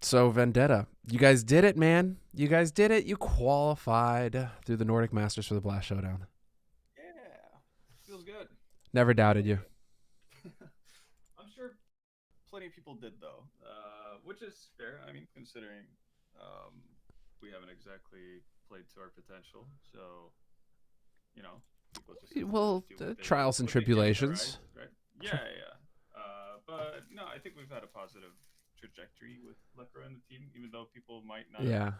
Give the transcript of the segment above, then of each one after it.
So Vendetta, you guys did it, man. You guys did it. You qualified through the Nordic Masters for the Blast Showdown. Yeah, feels good. Never doubted Feels you. good. I'm sure plenty of people did though, which is fair. I mean, considering um, we haven't exactly played to our potential, so people just have to Well, do trials and what they can with their tribulations. eyes, right? Yeah, yeah. But no, I think we've had a positive trajectory with Lekr0 and the team, even though people might not have Yeah.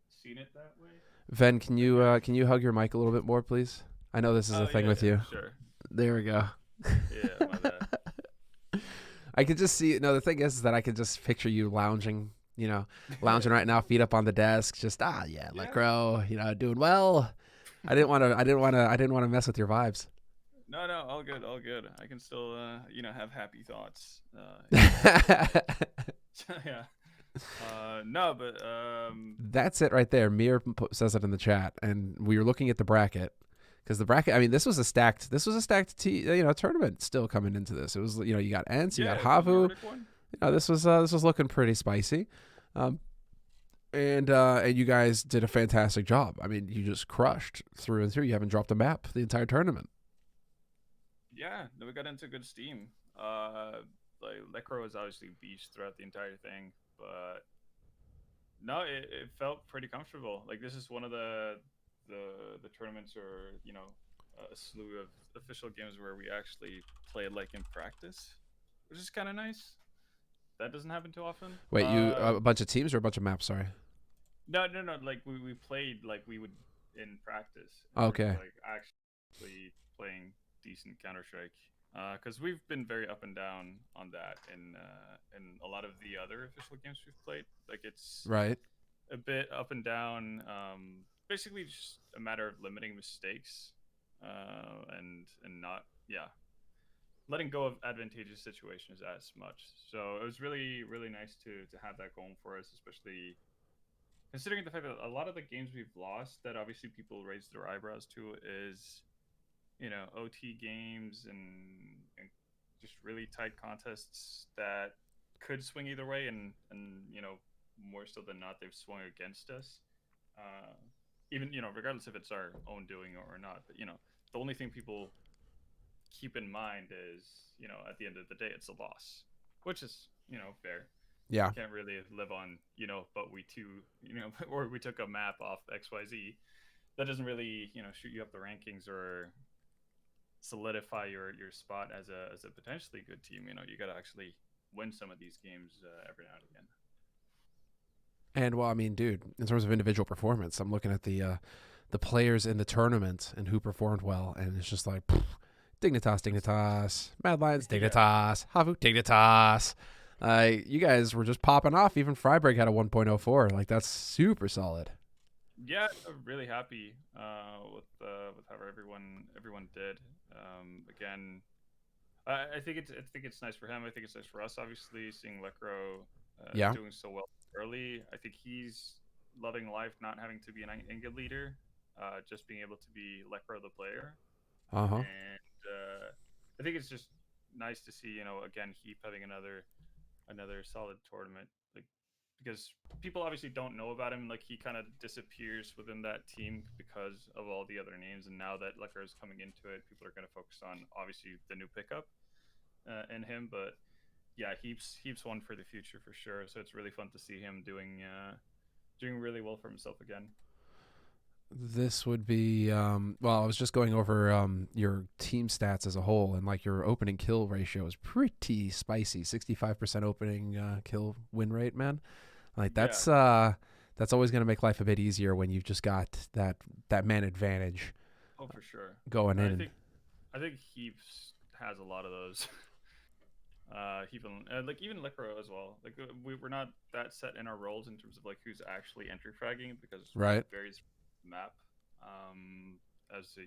seen it that way. Ven, Like, uh, can you hug your mic a little bit more, please? I know this is a oh thing yeah, with yeah, you. sure. There we go. Yeah, my bad. I could just see. No, the thing is that I could just picture you lounging. Lounging right now, feet up on the desk. Just yeah, Yeah. Lekr0. Doing well. I didn't want to. I didn't want to. I didn't want to mess with your vibes. No, no, all good, all good. I can still, have happy thoughts, throughout the day. Yeah. No, but That's it right there. Mir says it in the chat, and we were looking at the bracket because the bracket. I mean, tournament still coming into this. It was you got Ents, you got yeah, the Havu. Nordic one. This was looking pretty spicy, um, and you guys did a fantastic job. I mean, you just crushed through and through. You haven't dropped a map the entire tournament. Yeah, no, we got into good steam. Like Lekr0 was obviously beast throughout the entire thing, but no, it felt pretty comfortable. Like this is one of the tournaments or a slew of official games where we actually played like in practice, which is kind of nice. That doesn't happen too often. Wait, you a bunch of teams or a bunch of maps? Sorry. No, no, no. Like we played like we would in practice in terms of Okay. like actually playing decent Counter Strike. Because we've been very up and down on that in a lot of the other official games we've played. Like it's Right. a bit up and down. Basically, just a matter of limiting mistakes, and not letting go of advantageous situations as much. So it was really nice to have that going for us, especially considering the fact that a lot of the games we've lost that obviously people raise their eyebrows to is OT games and just really tight contests that could swing either way, and more so than not they've swung against us, uh, even regardless if it's our own doing or not. But the only thing people keep in mind is at the end of the day it's a loss, which is fair. Yeah. Can't really live on but we too or we took a map off XYZ. That doesn't really shoot you up the rankings or solidify your spot as a potentially good team. You got to actually win some of these games every now and again. And well, I mean, dude, in terms of individual performance, I'm looking at the players in the tournament and who performed well, and it's just like Dignitas, Dignitas, Mad Lions, Yeah, Dignitas, Havu, Dignitas. You guys were just popping off. Even Freiburg had a 1.04. Like that's super solid. yeah, I'm really happy with how everyone did. Again, I think it's nice for him. I think it's nice for us. Obviously, seeing Lekr0 Yeah. doing so well early. I think he's loving life, not having to be an Inga leader, just being able to be Lekr0 the player. Uh huh. And I think it's just nice to see again Heap having another solid tournament, like because people obviously don't know about him. Like he kind of disappears within that team because of all the other names, and now that Lekr0 is coming into it, people are going to focus on obviously the new pickup in him. But yeah, Heap's one for the future for sure. So it's really fun to see him doing really well for himself again. This would be well. I was just going over your team stats as a whole, and like your opening kill ratio is pretty spicy. 65% opening kill win rate, man. Like Yeah. that's always going to make life a bit easier when you've just got that man advantage Oh, for sure. going And in. And I think Heaps has a lot of those. Even like even Lekr0 as well. Like we're not that set in our roles in terms of like who's actually entry fragging because right. it varies from map, as to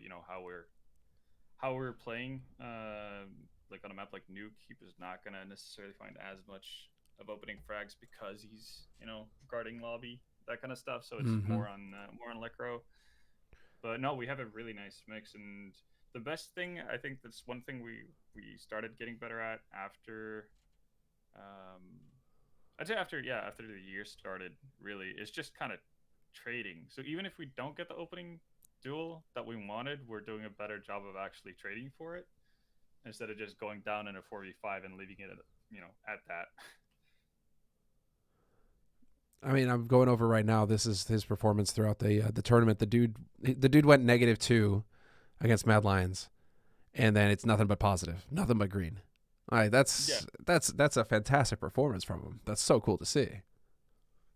how we're playing. Like on a map like Nuke, Keep is not gonna necessarily find as much of opening frags because he's guarding lobby, that kind of stuff. So it's Mm-hmm. more on Lekr0. But no, we have a really nice mix, and the best thing I think that's one thing we started getting better at after um, I'd say after the year started, really, it's just kind of trading. So even if we don't get the opening duel that we wanted, we're doing a better job of actually trading for it instead of just going down in a 4v5 and leaving it at, at that. I mean, I'm going over right now. This is his performance throughout the tournament. The dude went -2 against Mad Lions, and then it's nothing but positive, nothing but green. All right, Yeah, that's a fantastic performance from him. That's so cool to see.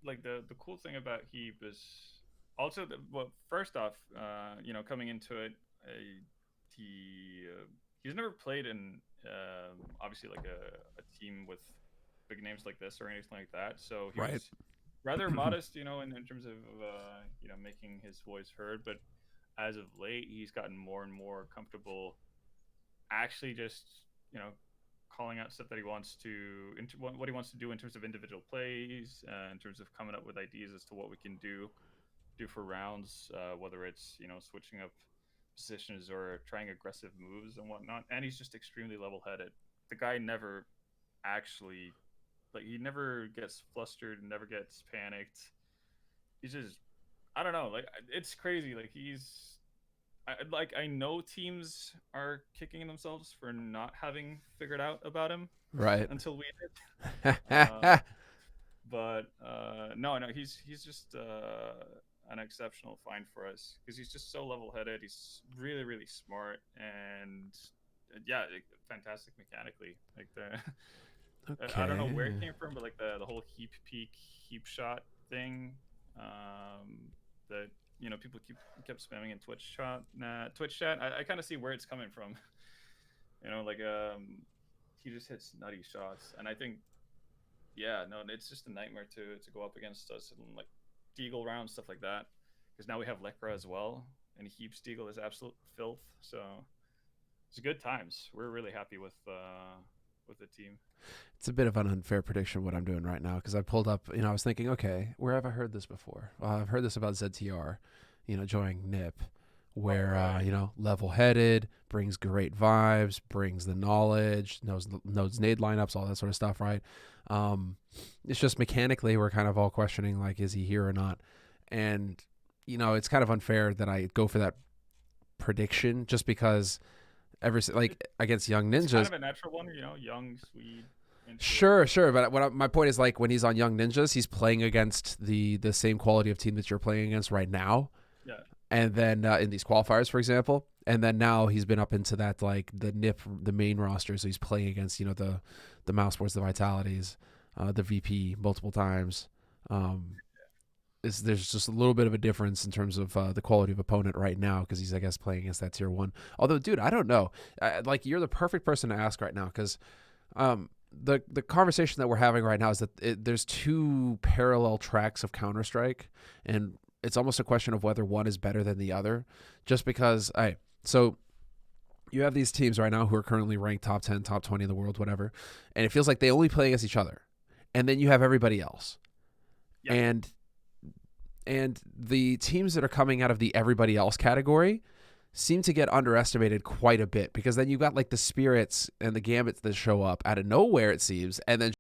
like the cool thing about Heap is also well, first off, coming into it, he he's never played in obviously like a team with big names like this or anything like that. So he Right. was rather modest, in terms of making his voice heard. But as of late, he's gotten more and more comfortable actually just calling out stuff that he wants to what he wants to do in terms of individual plays, in terms of coming up with ideas as to what we can do for rounds, whether it's switching up positions or trying aggressive moves and whatnot. And he's just extremely level-headed. The guy never actually he never gets flustered, never gets panicked. He's just I don't know, like it's crazy. Like I know teams are kicking themselves for not having figured out about him Right. until we did. But no, he's just an exceptional find for us because he's just so level-headed. He's really really smart and yeah, like, fantastic mechanically. Like the I don't know where it Okay. came from, but like the whole heap peak heap shot thing, that people kept spamming in Twitch chat. I kind of see where it's coming from. Like he just hits nutty shots, and I think yeah, no, it's just a nightmare to go up against us in like Deagle rounds, stuff like that. Because now we have Lekr0 as well, and Heap Deagle is absolute filth. So it's good times. We're really happy with the team. It's a bit of an unfair prediction what I'm doing right now because I pulled up. I was thinking, okay, where have I heard this before? I've heard this about ZTR. Joining NIP, Oh where right. level-headed, brings great vibes, brings the knowledge, knows nade lineups, all that sort of stuff, right? Um, it's just mechanically we're kind of all questioning like, is he here or not? And it's kind of unfair that I go for that prediction just because It, like against Young it's kind Ninjas. of a natural one, young Swede into Sure, but my point is like when he's on Young Ninjas, he's playing against the same quality of team that you're playing against right now, yeah. and then in these qualifiers, for example, and then now he's been up into that like the NIP, the main roster, so he's playing against the Mouse Sports, the Vitalities, the VP multiple times. Um, there's just a little bit of a difference in terms of the quality of opponent right now because he's I guess playing against that tier 1. Although, dude, I don't know. Like you're the perfect person to ask right now because the conversation that we're having right now is that there's two parallel tracks of Counter Strike, and it's almost a question of whether one is better than the other. Just because, so you have these teams right now who are currently ranked top 10, top 20 in the world, whatever, and it feels like they only play against each other, and then you have everybody else, Yeah. and the teams that are coming out of the everybody else category seem to get underestimated quite a bit because then you got like the spirits and the gambits that show up out of nowhere, it seems, and then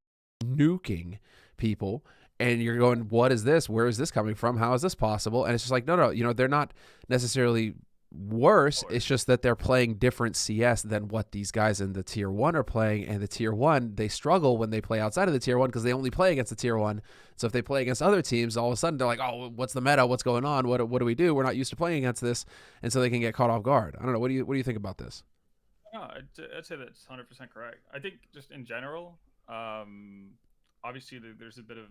nuking people. And you're going, what is this? Where is this coming from? How is this possible? And it's just like, no, they're not necessarily worse. Or It's just that they're playing different CS than what these guys in the tier 1 are playing. And the tier 1, they struggle when they play outside of the tier 1 because they only play against the tier 1. So if they play against other teams, all of a sudden they're like, oh, what's the meta? What's going on? What do we do? We're not used to playing against this. And so they can get caught off guard. I don't know. What do you think about this? no, I'd say that's 100% correct. I think just in general, obviously there's a bit of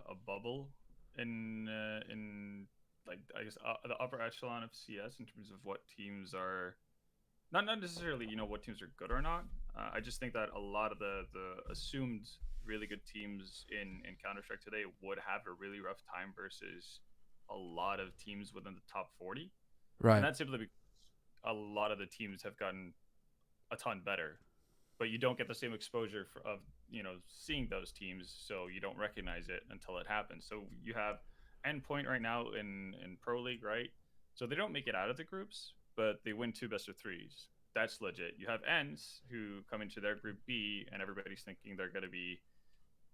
a bubble in like I guess the upper echelon of CS in terms of what teams are not necessarily what teams are good or not. I just think that a lot of the assumed really good teams in Counter Strike today would have a really rough time versus a lot of teams within the top 40, and Right. that's simply because a lot of the teams have gotten a ton better, but you don't get the same exposure of seeing those teams, so you don't recognize it until it happens. So you have Endpoint right now in Pro League, right? So they don't make it out of the groups, but they win two best of threes. That's legit. You have Ends who come into their group B, and everybody's thinking they're going to be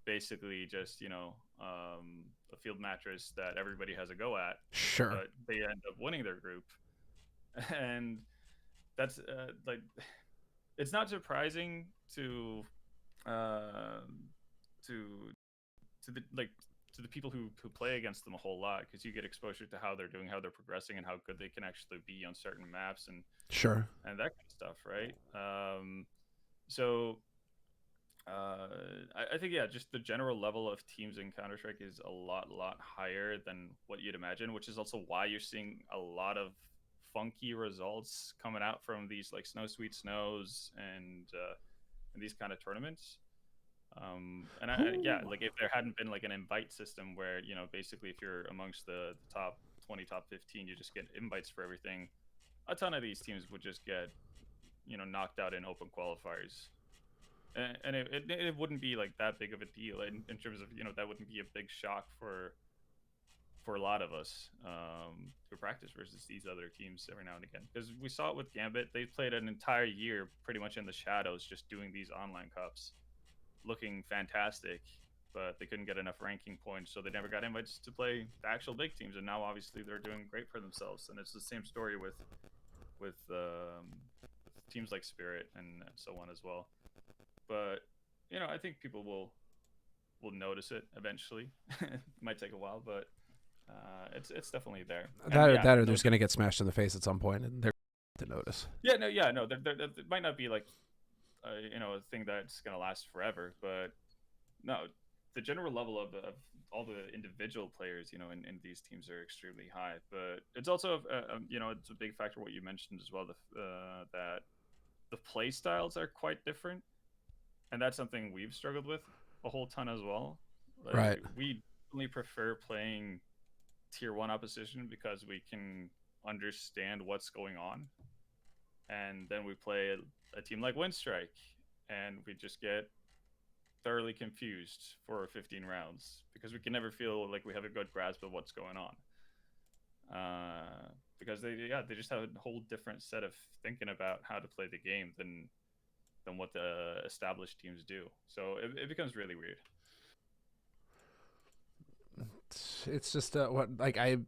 basically just a field mattress that everybody has a go at, Sure. but they end up winning their group, and that's like it's not surprising uh, to to the to the people who play against them a whole lot, because you get exposure to how they're doing, how they're progressing, and how good they can actually be on certain maps Sure. and that kind of stuff, right? So uh, I think yeah, just the general level of teams in Counter Strike is a lot higher than what you'd imagine, which is also why you're seeing a lot of funky results coming out from these like Snow Sweet Snows and these kind of tournaments. Yeah, Who? like if there hadn't been like an invite system where basically if you're amongst the top 20, top 15, you just get invites for everything. A ton of these teams would just get knocked out in open qualifiers, and it wouldn't be like that big of a deal in terms of that wouldn't be a big shock for a lot of us who practice versus these other teams every now and again, because we saw it with Gambit. They played an entire year pretty much in the shadows just doing these online cups, looking fantastic, but they couldn't get enough ranking points, so they never got invites to play the actual big teams. And now obviously they're doing great for themselves, and it's the same story with teams like Spirit and so on as well. But I think people will notice it eventually. It might take a while, but it's definitely there. And yeah, That or they're no, just gonna get smashed in the face at some point, and they're to notice. yeah, no, it might not be like a thing that's gonna last forever, but no, the general level of all the individual players, in these teams are extremely high. But it's also, it's a big factor what you mentioned as well, that the play styles are quite different, and that's something we've struggled with a whole ton as well. Like Right. we only prefer playing tier one opposition because we can understand what's going on, and then we play a team like Windstrike, and we just get thoroughly confused for 15 rounds because we can never feel like we have a good grasp of what's going on. Because they just have a whole different set of thinking about how to play the game than what the established teams do. So it becomes really weird. It's just what like I'm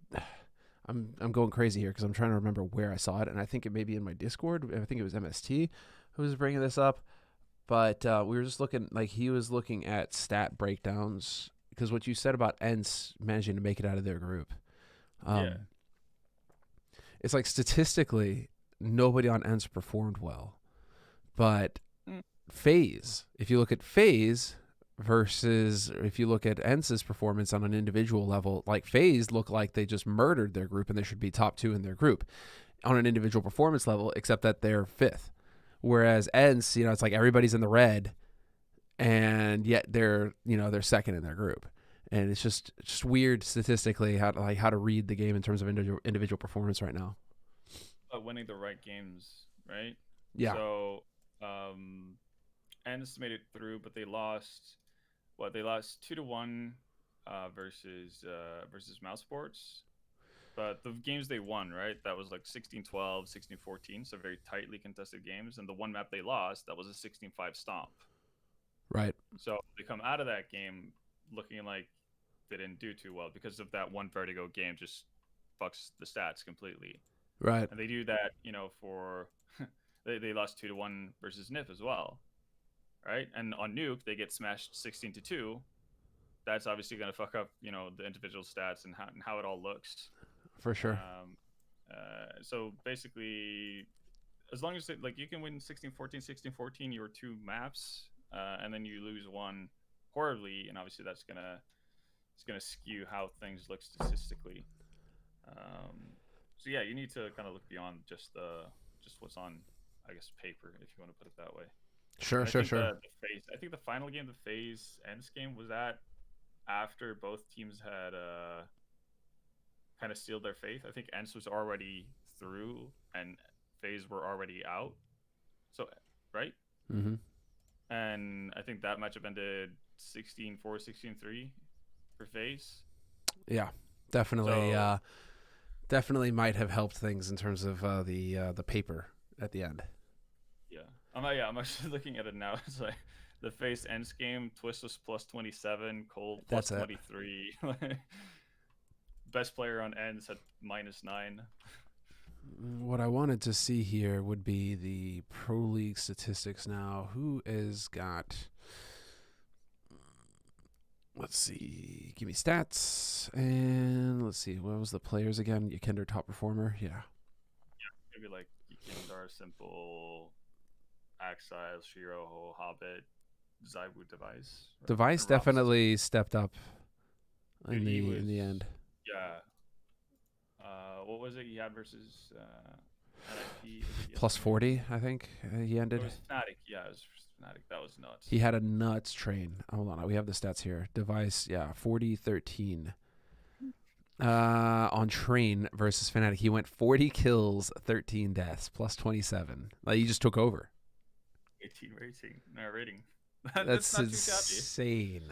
going crazy here because I'm trying to remember where I saw it, and I think it may be in my Discord. I think it was MST who was bringing this up, but we were just looking like he was looking at stat breakdowns because what you said about Ents managing to make it out of their group, Yeah. um, it's like statistically nobody on Ents performed well, but Mm. FaZe, if you look at FaZe versus if you look at Ence's performance on an individual level, like FaZe look like they just murdered their group and they should be top 2 in their group on an individual performance level, except that they're 5th. Whereas Ence, it's like everybody's in the red and yet they're second in their group. And it's just weird statistically how to read the game in terms of individual performance right now. Winning the right games, right? Yeah. So, Ends made it through, but they lost. What, they lost 2-1 versus Mouse Sports. But the games they won, right? That was like 16-12, 16-14, so very tightly contested games. And the one map they lost, that was a 16-5 stomp. Right. So they come out of that game looking like they didn't do too well because of that one Vertigo game just fucks the stats completely. Right. And they do that, for they lost 2-1 versus NIF as well, right? And on Nuke they get smashed 16-2. That's obviously going to fuck up, the individual stats and how it all looks. For sure. So basically, as long as like you can win 16-14, 16-14 your two maps, and then you lose one horribly, and obviously it's gonna skew how things look statistically. So yeah, you need to kind of look beyond just what's on, I guess, paper, if you want to put it that way. Sure, And I sure, think sure. I think the final game, the FaZe Ends game, was that after both teams had kind of sealed their faith. I think Ents was already through and FaZe were already out. So right? Mm-hmm. And I think that matchup ended 16-4, 16-3 for FaZe. Yeah, definitely. So Definitely might have helped things in terms of the paper at the end. yeah, I'm actually looking at it now. It's like The face ends game. Twist was plus 27. Cold plus That's it. 23. Best player on ends at -9. What I wanted to see here would be the Pro League statistics now. Who is got. Let's see. Give me stats. And let's see. What was the players again? Yekender top performer? Yeah. Maybe like Yekindar, Simple, Axile, Shiro, Hobbit, Zaibu Device. Right? Device And Rob's, definitely stepped up dude, in he the was, in the end. yeah. What was it he had versus NIP? Was it Plus yesterday? 40, I think he It ended. was Fnatic. Yeah, it was Fnatic. That was nuts. He had a nuts train. Hold on, we have the stats here. Device, yeah, 40-13. On train versus Fnatic, he went 40 kills, 13 deaths, plus 27. Like he just took over. 18 rating. No, rating. That's That's not too shabby. insane.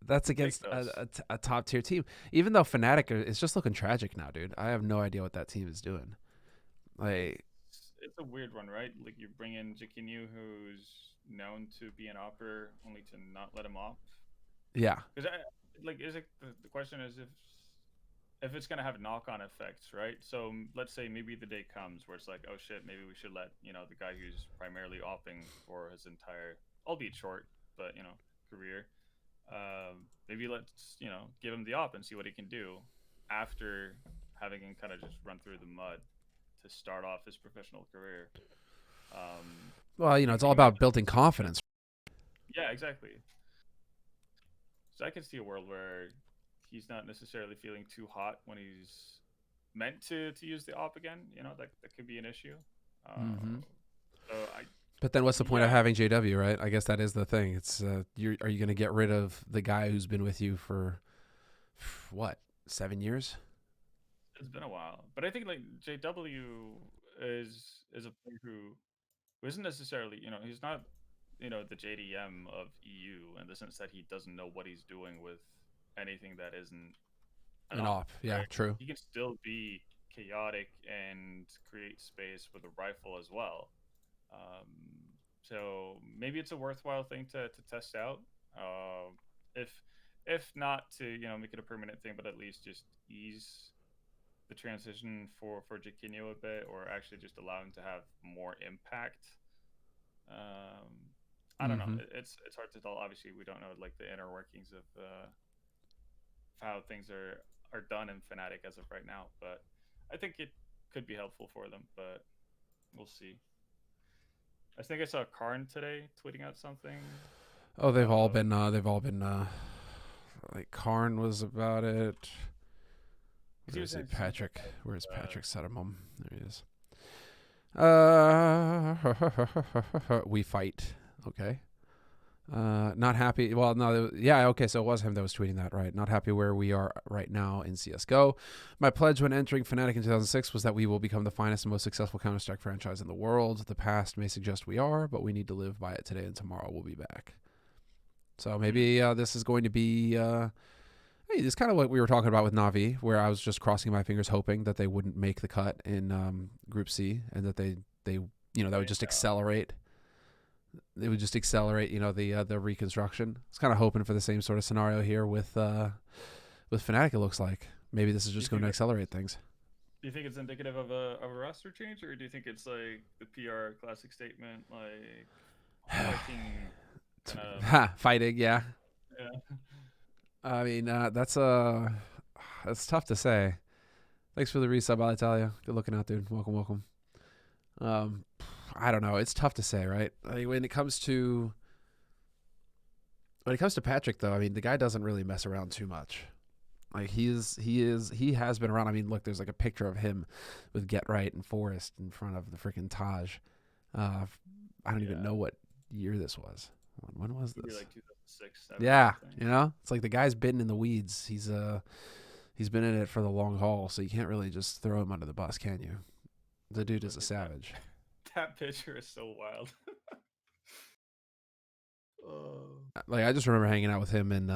That's We'll take against those. a top tier team. Even though Fnatic is just looking tragic now, dude. I have no idea what that team is doing. Like, It's a weird one, right? Like you bring in Jikinyu, who's known to be an opper, only to not let him off. yeah, Because like, is it the question is if it's gonna have knock-on effects, right? So let's say maybe the day comes where it's like, oh shit, maybe we should let the guy who's primarily opping for his entire, albeit short, but career. Maybe let's give him the op and see what he can do after having him kind of just run through the mud to start off his professional career. well, You it's can all you imagine? about building confidence. Yeah, exactly. So I could see a world where he's not necessarily feeling too hot when he's meant to use the op again. That could be an issue. Mm-hmm. So I But then what's the point of yeah, having JW, right? I guess that is the thing. It's are you going to get rid of the guy who's been with you for what, 7 years? it's been a while, but I think like JW is a player who isn't necessarily he's not the JDM of EU in the sense that he doesn't know what he's doing with anything that isn't an An op, op, yeah, right? true. He can still be chaotic and create space with a rifle as well. So maybe it's a worthwhile thing to test out. If if not to make it a permanent thing, but at least just ease the transition for Jaquinho a bit, or actually just allow him to have more impact. I don't know. Mm-hmm. It's hard to tell. Obviously, we don't know like the inner workings of how things are done in Fnatic as of right now, but I think it could be helpful for them. But we'll see. I think I saw Karn today tweeting out something. Oh, Um, they've all been like Karn was about it. because he Where was is he? saying something Patrick. Where's about Patrick Sedimum? There he is. We fight. Okay. Not happy. Well, no, yeah, okay. So it was him that was tweeting that, right? Not happy where we are right now in CS:GO. My pledge when entering Fnatic in 2006 was that we will become the finest and most successful Counter-Strike franchise in the world. The past may suggest we are, but we need to live by it today, and tomorrow we'll be back. So maybe this is going to be. Hey, this is kind of what we were talking about with Navi, where I was just crossing my fingers, hoping that they wouldn't make the cut in Group C, and that they that would playing just down. accelerate. It would just accelerate, the reconstruction. I was kind of hoping for the same sort of scenario here with Fnatic. It looks like maybe this is Do you just going think to that? accelerate things. Do you think it's indicative of a roster change, or do you think it's like the PR classic statement, like fighting kind of? Fighting, yeah. Yeah. I mean, that's tough to say. Thanks for the resub, Alitalia. Good looking out, dude. Welcome, welcome. Um, I don't know. It's tough to say, right? I mean, when it comes to Patrick, though, I mean, the guy doesn't really mess around too much. Like he has been around. I mean, look, there's like a picture of him with Get Right and f0rest in front of the freaking Taj. I don't even Yeah, know what year this was. When was maybe this? like 2006, seven or Yeah, something. it's like the guy's been in the weeds. He's been in it for the long haul, so you can't really just throw him under the bus, can you? The dude is Look a at that. savage. That picture is so wild. Oh. Like I just remember hanging out with him in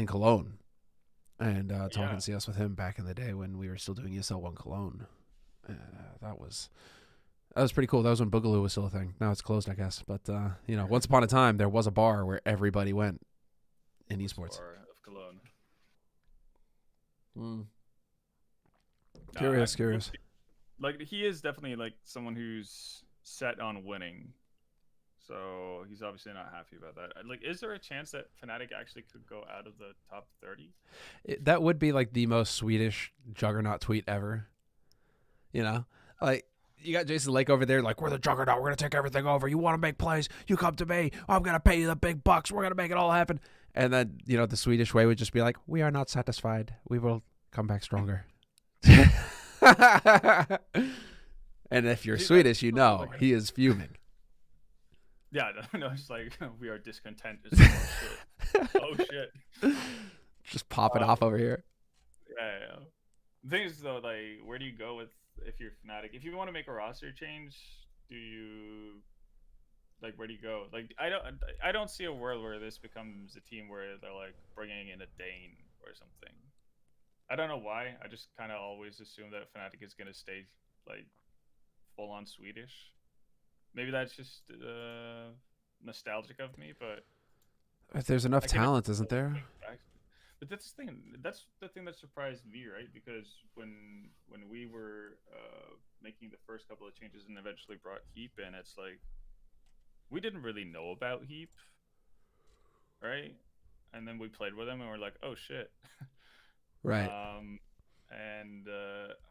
Cologne and talking Yeah, CS with him back in the day when we were still doing ESL One Cologne. That was That was pretty cool. That was when Boogaloo was still a thing. Now it's closed, I guess. But once upon a time there was a bar where everybody went in esports. Of Cologne. Mm. No, Curious. Like he is definitely like someone who's set on winning. So he's obviously not happy about that. Like, is there a chance that Fnatic actually could go out of the top 30? That would be like the most Swedish juggernaut tweet ever. Like you got Jason Lake over there, like, we're the juggernaut, we're gonna take everything over. You want to make plays? You come to me. I'm gonna pay you the big bucks. We're gonna make it all happen. And then the Swedish way would just be like, we are not satisfied. We will come back stronger. And if you're Swedish, he is fuming. Yeah, no, it's like we are discontent. It's like, oh shit. Just pop it off over here. Yeah. The thing is though, like, where do you go with if you're Fnatic? If you want to make a roster change, do you where do you go? Like, I don't see a world where this becomes a team where they're like bringing in a Dane or something. I don't know why. I just kind of always assume that Fnatic is gonna stay like full on Swedish. Maybe that's just nostalgic of me, but if there's enough talent, isn't there? But that's the thing. That's the thing that surprised me, right? Because when we were making the first couple of changes and eventually brought Heap in, it's like we didn't really know about Heap, right? And then we played with him, and we're like, oh shit, right?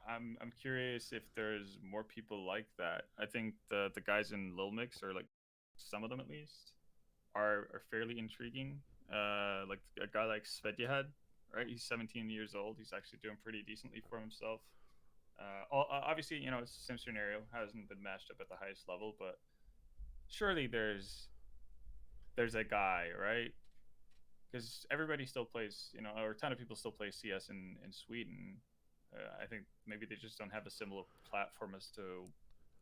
I'm curious if there's more people like that. I think the guys in Lil Mix, or like some of them at least, are fairly intriguing. Like a guy like Svedjehad, right? He's 17 years old. He's actually doing pretty decently for himself. Obviously, it's the same scenario, hasn't been matched up at the highest level, but surely there's a guy, right? Because everybody still plays, or a ton of people still play CS in Sweden. I think maybe they just don't have a similar platform as to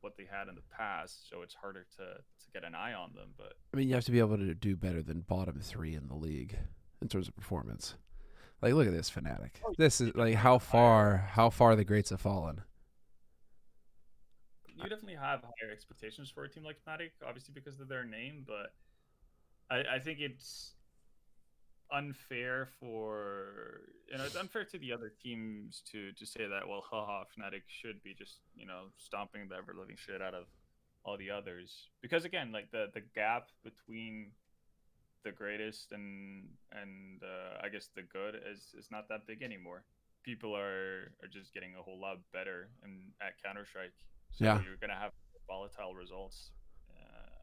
what they had in the past, so it's harder to get an eye on them. But I mean, you have to be able to do better than bottom 3 in the league in terms of performance. Like, look at this Fnatic. This is like how far the greats have fallen. You definitely have higher expectations for a team like Fnatic, obviously because of their name, but I think it's unfair it's unfair to the other teams to say that, well, haha, Fnatic should be just stomping the ever living shit out of all the others, because again, like the gap between the greatest and I guess the good is not that big anymore. People are just getting a whole lot better at Counter-Strike, so you're gonna have volatile results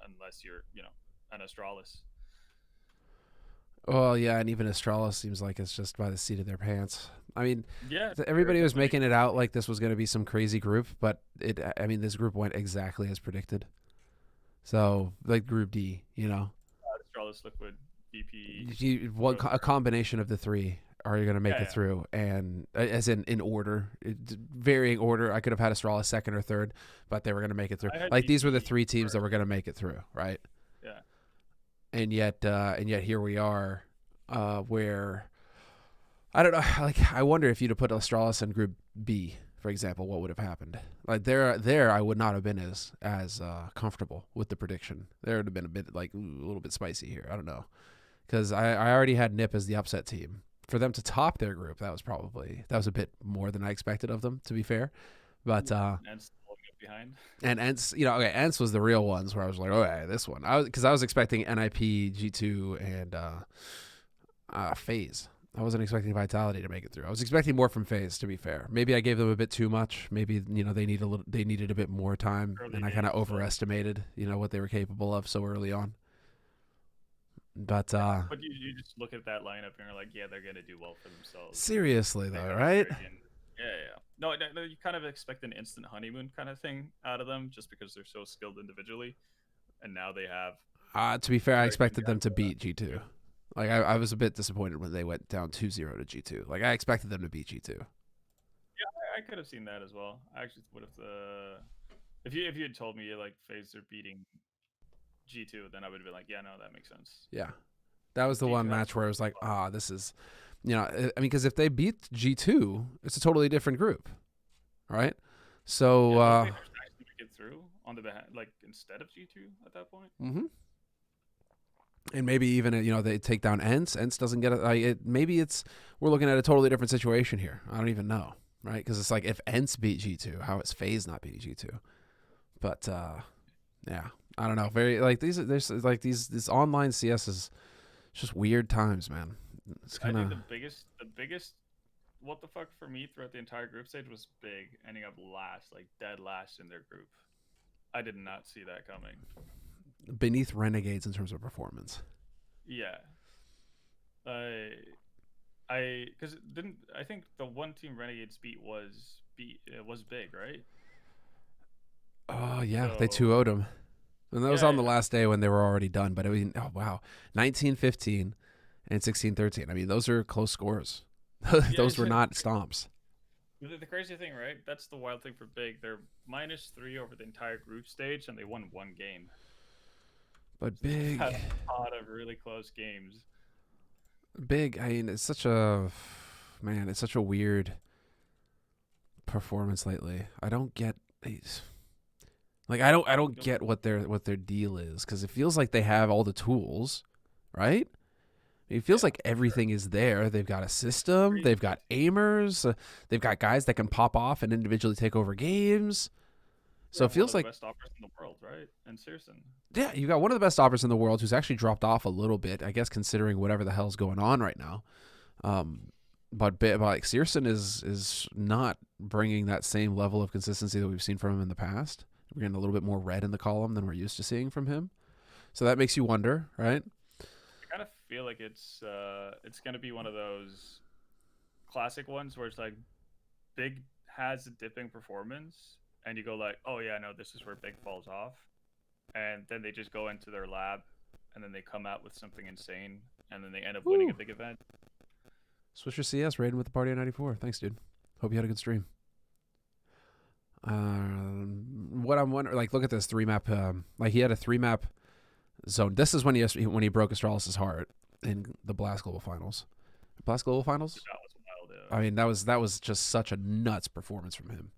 unless you're an Astralis. Well, yeah, and even Astralis seems like it's just by the seat of their pants. I mean, yeah, everybody was making it out like this was going to be some crazy group, but this group went exactly as predicted. So, like Group D, Astralis, Liquid, BP. A combination of the three are going to make it through, and as in order, varying order. I could have had Astralis second or third, but they were going to make it through. Like, these were the three teams that were going to make it through, right? Yeah. And yet here we are, where I don't know. Like, I wonder if you'd have put Astralis in Group B, for example, what would have happened? Like there, I would not have been as comfortable with the prediction. There would have been a bit a little bit spicy here. I don't know, because I already had NiP as the upset team. For them to top their group, that was a bit more than I expected of them, to be fair. But behind. And Ents, Ents was the real ones where I was like, okay, this one. I was expecting NIP, G2, and FaZe. I wasn't expecting Vitality to make it through. I was expecting more from FaZe, to be fair. Maybe I gave them a bit too much. Maybe they needed a bit more time, and I kind of overestimated what they were capable of so early on. But you just look at that lineup and you're like, yeah, they're gonna do well for themselves. Seriously though, right? Yeah. No, you kind of expect an instant honeymoon kind of thing out of them just because they're so skilled individually, and now they have. To be fair, I expected them to beat G2. Like, I was a bit disappointed when they went down 2-0 to G2. Like, I expected them to beat G2. Yeah, I could have seen that as well. I actually would have. If you had told me like FaZe are beating G2, then I would have been like, yeah, no, that makes sense. Yeah, that was the G2 one match where I was like, this is. Because if they beat G2, it's a totally different group, right? So get through on the behalf, like instead of G2 at that point. Mm-hmm. And maybe even they take down Ents. Ents doesn't get it. Maybe we're looking at a totally different situation here. I don't even know, right? Because it's like if Ents beat G2, how is FaZe not beating G2? But yeah, I don't know. Very like there's like this online CS is just weird times, man. It's I kind think of the biggest what the fuck for me throughout the entire group stage was big, ending up last, like dead last in their group. I did not see that coming. beneath Renegades in terms of performance. Yeah, I because didn't I think the one team Renegades was big, right? Oh yeah, they So 2-0'd them. And that was yeah, on the yeah, last day when they were already done. But I mean, oh wow, 19-15 and 16-13. I mean, those are close scores. yeah. Those were not stomps. The crazy thing, right? That's the wild thing for big. They're -3 over the entire group stage, and they won one game. But So they've big, had a lot of really close games. big. I mean, it's such a man. It's such a weird performance lately. I don't get. Like I don't get what their deal is because it feels like they have all the tools, right? It feels Yeah, like for sure. everything is there. They've got a system. Crazy They've good got team. aimers. They've got guys that can pop off and individually take over games. They So it have one of feels the like, best offers in the world, right? And Searson. yeah, you got one of the best operators in the world who's actually dropped off a little bit, I guess, considering whatever the hell's going on right now. Um, but like Searson is not bringing that same level of consistency that we've seen from him in the past. We're getting a little bit more red in the column than we're used to seeing from him. So that makes you wonder, right? I kind of feel like it's gonna be one of those classic ones where it's like Big has a dipping performance, and you go like, oh yeah, no, this is where Big falls off, and then they just go into their lab, and then they come out with something insane, and then they end up winning a Woo. big event. Swisher CS raiding with the party at 94. Thanks, dude. Hope you had a good stream. What I'm wondering, like, look at this 3-map. Like he had a 3-map zone. This is when he broke Astralis' heart in the Blast Global Finals. Blast Global Finals. That was wild. I mean, that was just such a nuts performance from him.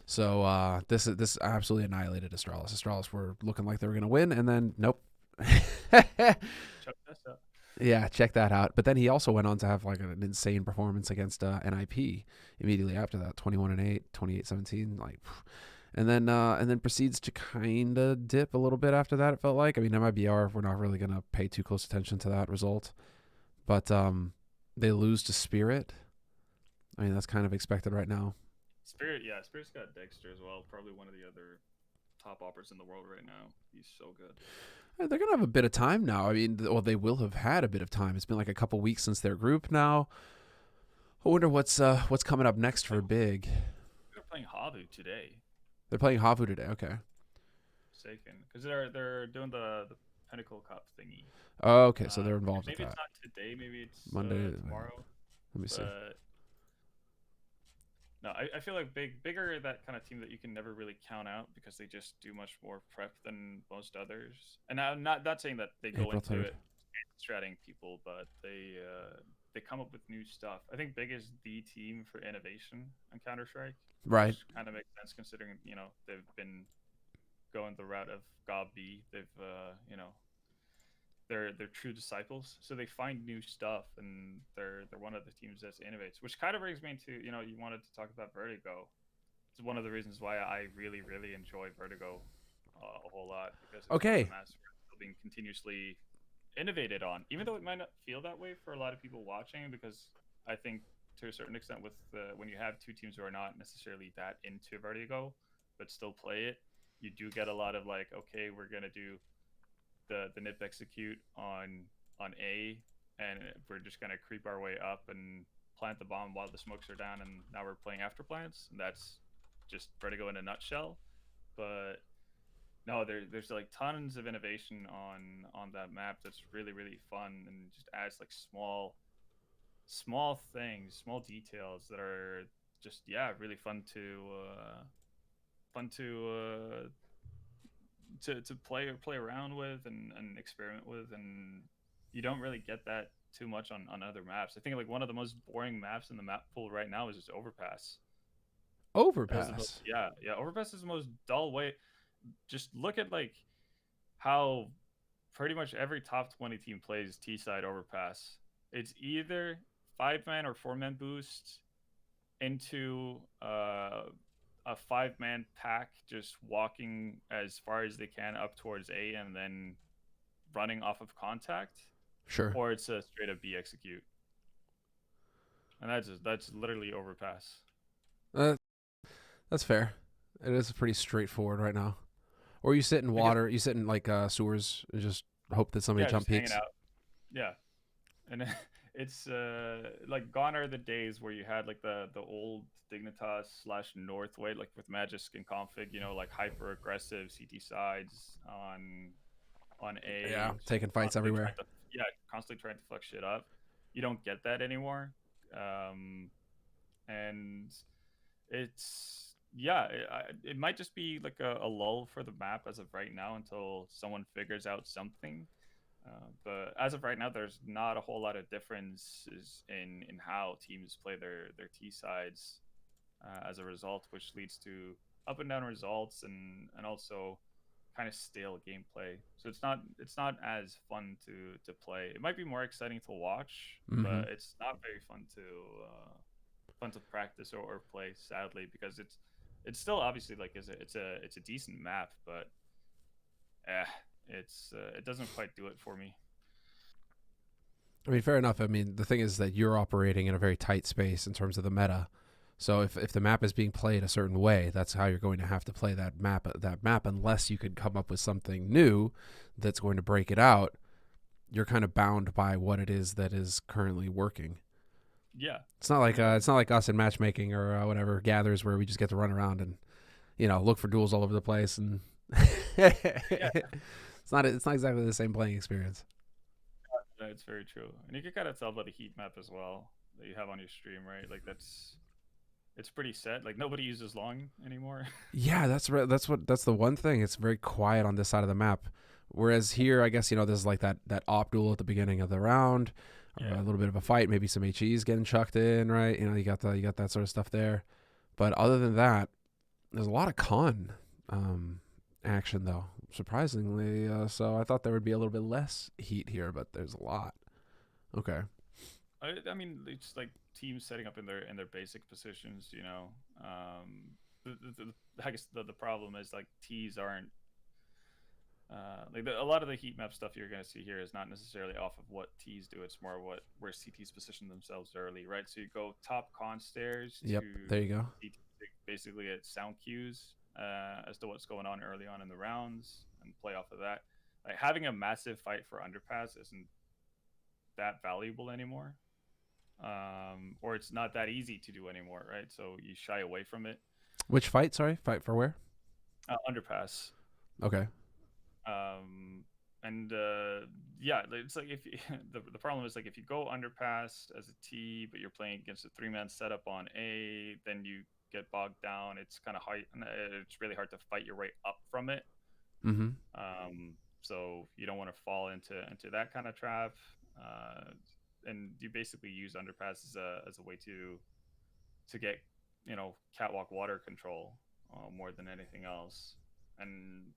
So this absolutely annihilated Astralis. Astralis were looking like they were gonna win, and then nope. Check this out. Yeah, check that out. But then he also went on to have like an insane performance against NIP immediately after that, 21-8, 28-17, like, and then proceeds to kind of dip a little bit after that. It felt like. I mean, MIBR, we're not really gonna pay too close attention to that result, but they lose to Spirit. I mean, that's kind of expected right now. Spirit, yeah, Spirit's got Dexter as well. Probably one of the other top operas in the world right now. He's so good. They're gonna have a bit of time now. I mean, well, they will have had a bit of time. It's been like a couple weeks since their group now. I wonder what's coming up next for Big. They're playing Havu today. They're playing Havu today. Okay. Mistaken, because they're doing the Pinnacle Cup thingy. Oh, okay. So they're involved with Maybe it's that. not today. Maybe it's Monday. tomorrow. Let me see. But no, I feel like bigger that kind of team that you can never really count out because they just do much more prep than most others. And I'm not saying that they go April into 3rd. it stratting people, but they come up with new stuff. I think Big is the team for innovation on Counter Strike. Right. Which kind of makes sense considering they've been going the route of GOB. They've they're true disciples, so they find new stuff, and they're one of the teams that innovates. Which kind of brings me into you wanted to talk about Vertigo. It's one of the reasons why I really enjoy Vertigo a whole lot because it's one of Okay. the maps still being continuously innovated on, even though it might not feel that way for a lot of people watching. Because I think to a certain extent, with when you have two teams who are not necessarily that into Vertigo but still play it, you do get a lot of like, okay, we're gonna do the nip execute on A, and we're just gonna creep our way up and plant the bomb while the smokes are down, and now we're playing after plants. And that's just Vertigo in a nutshell. But no, there's like tons of innovation on that map that's really fun, and just adds like small things, small details that are just really fun to play around with and experiment with. And you don't really get that too much on other maps. I think like one of the most boring maps in the map pool right now is just Overpass. Overpass. Overpass is the most dull way. just look at like how pretty much every top 20 team plays T side overpass. It's either 5 man or 4 man boost into a 5 man pack, just walking as far as they can up towards A and then running off of contact, Sure. or it's a straight up B execute, and that's literally overpass. Uh, that's fair. It is pretty straightforward right now. Or you sit in I guess water, you sit in like sewers, and just hope that somebody yeah, jump just hanging peaks. out. Yeah, and it's like gone are the days where you had like the old Dignitas slash Northway like with Magisk and config, like hyper aggressive CT sides on Yeah, A, taking fights constantly everywhere. trying to constantly trying to fuck shit up. You don't get that anymore, and it's it might just be like a lull for the map as of right now until someone figures out something. But as of right now, there's not a whole lot of differences in how teams play their T sides as a result, which leads to up and down results and also kind of stale gameplay. So it's not as fun to play. It might be more exciting to watch, Mm-hmm. but it's not very fun to practice or play. Sadly, because it's still obviously like it's a decent map, but eh, it doesn't quite do it for me. I mean, fair enough. I mean, the thing is that you're operating in a very tight space in terms of the meta. So if the map is being played a certain way, that's how you're going to have to play that map unless you could come up with something new that's going to break it out. You're kind of bound by what it is that is currently working. Yeah, It's not like us in matchmaking or whatever gathers where we just get to run around and look for duels all over the place and yeah, it's not exactly the same playing experience. that's very true. And you can kind of tell by the heat map as well that you have on your stream, right? Like it's pretty set. Like nobody uses long anymore. Yeah, that's the one thing. It's very quiet on this side of the map. Whereas here, I guess there's like that op duel at the beginning of the round, or a Yeah, little bit of a fight. Maybe some HEs getting chucked in, right? You got that sort of stuff there. But other than that, there's a lot of con action though, surprisingly. So I thought there would be a little bit less heat here, but there's a lot. Okay. I mean it's like teams setting up in their basic positions. I guess the problem is like T's aren't a lot of the heat map stuff you're going to see here is not necessarily off of what T's do. It's more where CT's position themselves early, right? So you go top con stairs to Yep. There you go. CT basically at sound cues as to what's going on early on in the rounds and play off of that. Like having a massive fight for underpass isn't that valuable anymore, or it's not that easy to do anymore, right? So you shy away from it. Which fight? Sorry, fight for where? Underpass. Okay. um and yeah, it's like if you, the problem is like if you go underpass as a T but you're playing against a 3 man setup on A, then you get bogged down. It's kind of hard, it's really hard to fight your way up from it. Mm-hmm. So you don't want to fall into that kind of trap. uh and you basically use underpass as a way to get catwalk water control more than anything else. And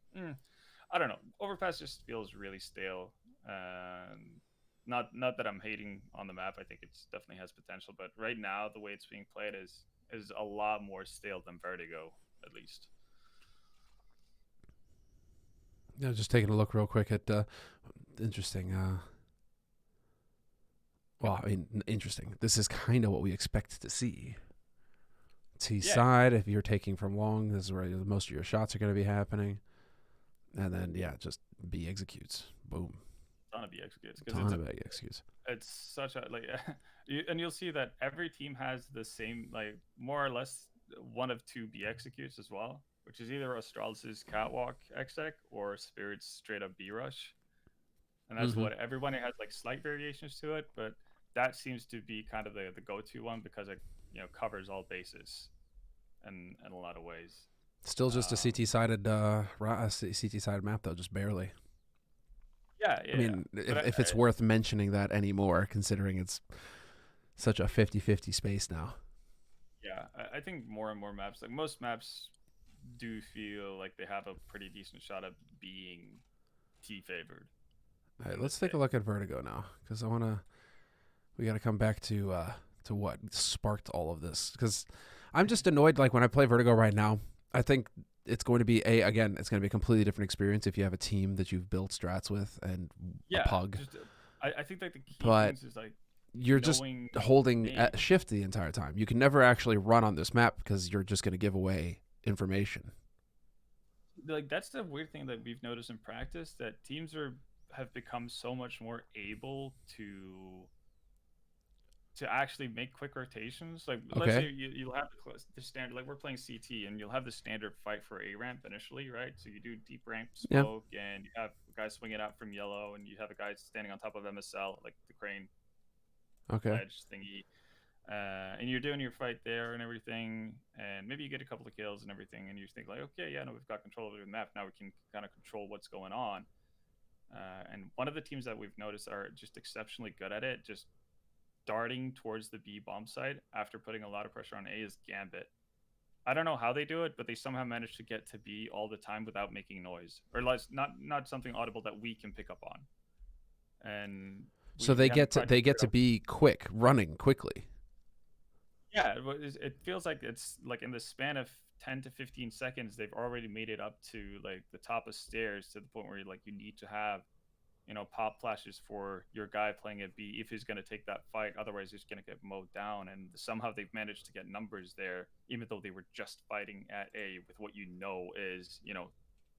I don't know. Overpass just feels really stale. Not that I'm hating on the map. I think it definitely has potential, but right now the way it's being played is a lot more stale than Vertigo, at least. Yeah, just taking a look real quick at interesting. Well, I mean, interesting. This is kind of what we expect to see. T Yeah, side, if you're taking from long, this is where most of your shots are going to be happening. And then, yeah, just B executes. Boom. ton of B executes because Ton of A executes. it's such a like and you'll see that every team has the same like more or less one of two B executes as well, which is either Astralis' catwalk exec or Spirit's straight up B rush. And that's Mm-hmm. what everybody has like slight variations to it, but that seems to be kind of the go-to one because it covers all bases in a lot of ways. Still just a Um, CT sided CT sided map though, just barely. yeah, I yeah, mean, but if it's worth mentioning that anymore, considering it's such a 50-50 space now. yeah, I think more and more maps, like most maps, do feel like they have a pretty decent shot at being T favored All right, in this let's take a game. look at Vertigo now, because I wanna. We gotta come back to what sparked all of this, because I'm just annoyed. Like when I play Vertigo right now, I think it's going to be again, it's going to be a completely different experience if you have a team that you've built strats with and a Yeah, pug. just I think like the key But things is like you're just knowing holding names. shift the entire time. You can never actually run on this map because you're just going to give away information. Like that's the weird thing that we've noticed in practice that teams are have become so much more able to actually make quick rotations. Like let's say Okay. you'll have the standard, like we're playing CT and you'll have the standard fight for A ramp initially, right? So you do deep ramp Yeah. smoke and you have a guy swinging out from yellow and you have a guy standing on top of MSL, like the crane Okay. ledge thingy. And you're doing your fight there and everything, and maybe you get a couple of kills and everything, and you think like, okay, yeah, no, we've got control over the map. Now we can kind of control what's going on. And one of the teams that we've noticed are just exceptionally good at it, just darting towards the B bomb side after putting a lot of pressure on A is Gambit. I don't know how they do it, but they somehow manage to get to B all the time without making noise, or less, not something audible that we can pick up on. And So we they haven't get to quite figured out. be quick, running quickly. Yeah, it feels like it's like in the span of 10 to 15 seconds, they've already made it up to like the top of stairs to the point where like you need to have, pop flashes for your guy playing at B if he's going to take that fight. Otherwise, he's going to get mowed down. And somehow they've managed to get numbers there, even though they were just fighting at A with what is,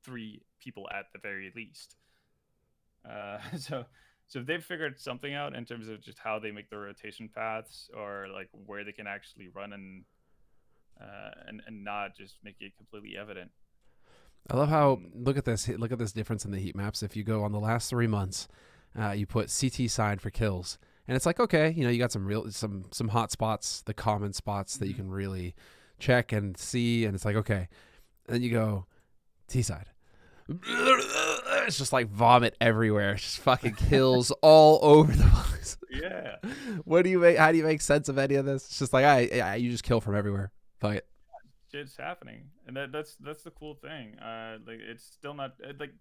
three people at the very least. So so if they've figured something out in terms of just how they make the rotation paths or like where they can actually run and not just make it completely evident. I love how Um, look at this difference in the heat maps. If you go on the last 3 months, you put CT side for kills, and it's like okay, you got some hot spots, the common spots that you mhm. can really check and see, and it's like okay, and then you go T side. It's just like vomit everywhere. It's just fucking kills all over the place. Yeah, What do you make? How do you make sense of any of this? It's just like you just kill from everywhere. Fuck it. shit's happening, and that's the cool thing. Like it's still not like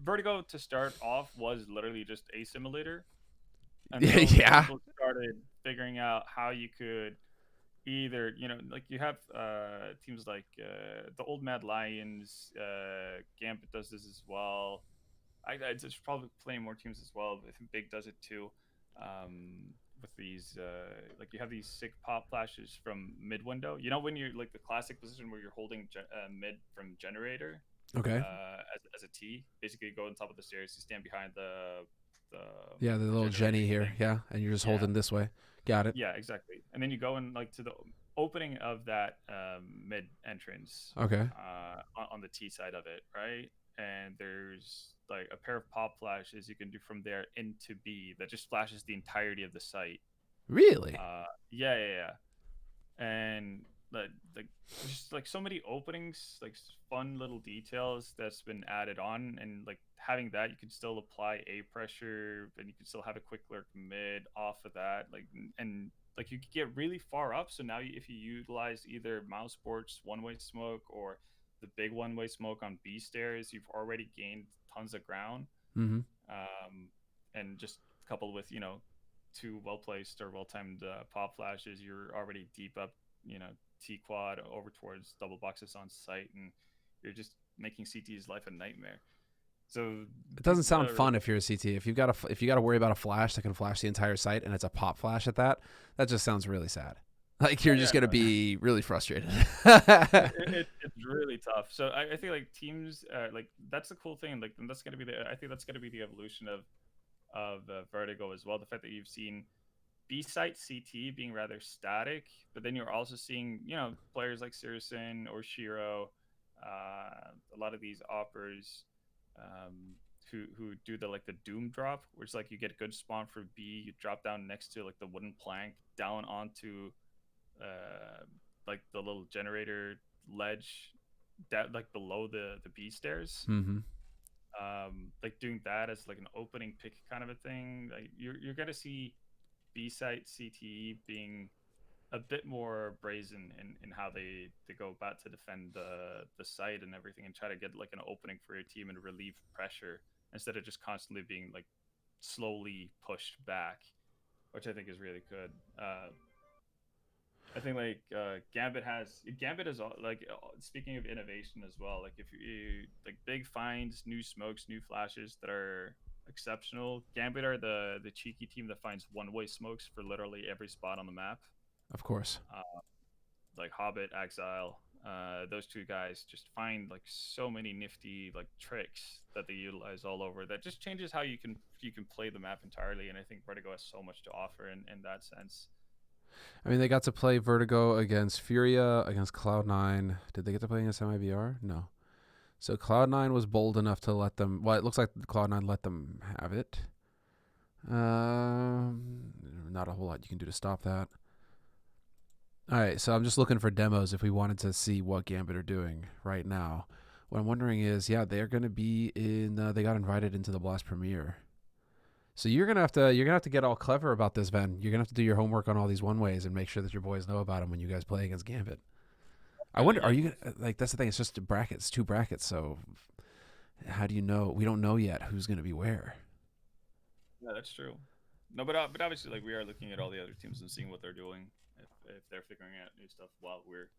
Vertigo to start off was literally just a simulator until Yeah. people started figuring out how you could either like you have teams like the old Mad Lions, Gambit does this as well. I just probably playing more teams as well. I think Big does it too. With these like you have these sick pop flashes from mid window, when you're like the classic position where you're holding mid from generator Okay. as a T, basically you go on top of the stairs, you stand behind the Yeah, the the little Jenny generating here. thing. Yeah, and you're just Yeah, holding this way. Got it. yeah, exactly. And then you go in like to the opening of that mid entrance Okay. on the T side of it, right? And there's like a pair of pop flashes you can do from there into B that just flashes the entirety of the site. Really? Yeah, yeah, yeah. And like just like so many openings, like fun little details that's been added on, and like having that, you can still apply A pressure, and you can still have a quick lurk mid off of that, like and like you could get really far up. So now if you utilize either mouse sports one way smoke or the big one way smoke on B stairs, you've already gained tons of ground. Mm-hmm. And just coupled with two well placed or well timed pop flashes, you're already deep up, T quad over towards double boxes on site, and you're just making CT's life a nightmare. So It the, doesn't sound fun if you're a CT. If you got to worry about a flash that can flash the entire site and it's a pop flash at that, that just sounds really sad. Like you're yeah, yeah, just gonna no, be really frustrated. it's really tough. So I think like teams, like that's the cool thing. Like and that's gonna be I think that's gonna be the evolution of Vertigo as well. The fact that you've seen B site CT being rather static, but then you're also seeing, players like Sirison or Shiro, a lot of these oppers, um, who do the doom drop, which is like you get a good spawn for B, you drop down next to like the wooden plank down onto like the little generator ledge that like below the B stairs. Mm-hmm. Like doing that as like an opening pick kind of a thing. Like you're gonna see B site CTE being a bit more brazen in how they go about to defend the site and everything, and try to get like an opening for your team and relieve pressure instead of just constantly being like slowly pushed back, which I think is really good. I think like Gambit is like speaking of innovation as well. Like if you like big finds, new smokes, new flashes that are exceptional. Gambit are the cheeky team that finds one way smokes for literally every spot on the map. Of course. Like Hobbit, Exile, those two guys just find like so many nifty like tricks that they utilize all over. That just changes how you can play the map entirely. And I think Vertigo has so much to offer in that sense. I mean, they got to play Vertigo against Furia, against Cloud9. Did they get to play against MIBR? No. So Cloud9 was bold enough to let them. Well, it looks like Cloud9 let them have it. Not a whole lot you can do to stop that. All right, so I'm just looking for demos if we wanted to see what Gambit are doing right now. What I'm wondering is, yeah, they're going to be in. They got invited into the Blast Premiere. So you're gonna have to get all clever about this, Ben. You're gonna have to do your homework on all these one ways and make sure that your boys know about them when you guys play against Gambit. I Really wonder, are like you like that's the thing? It's just brackets, two brackets. So how do you know? We don't know yet who's gonna be where. yeah, that's true. No, but obviously like we are looking at all the other teams and seeing what they're doing if they're figuring out new stuff while we're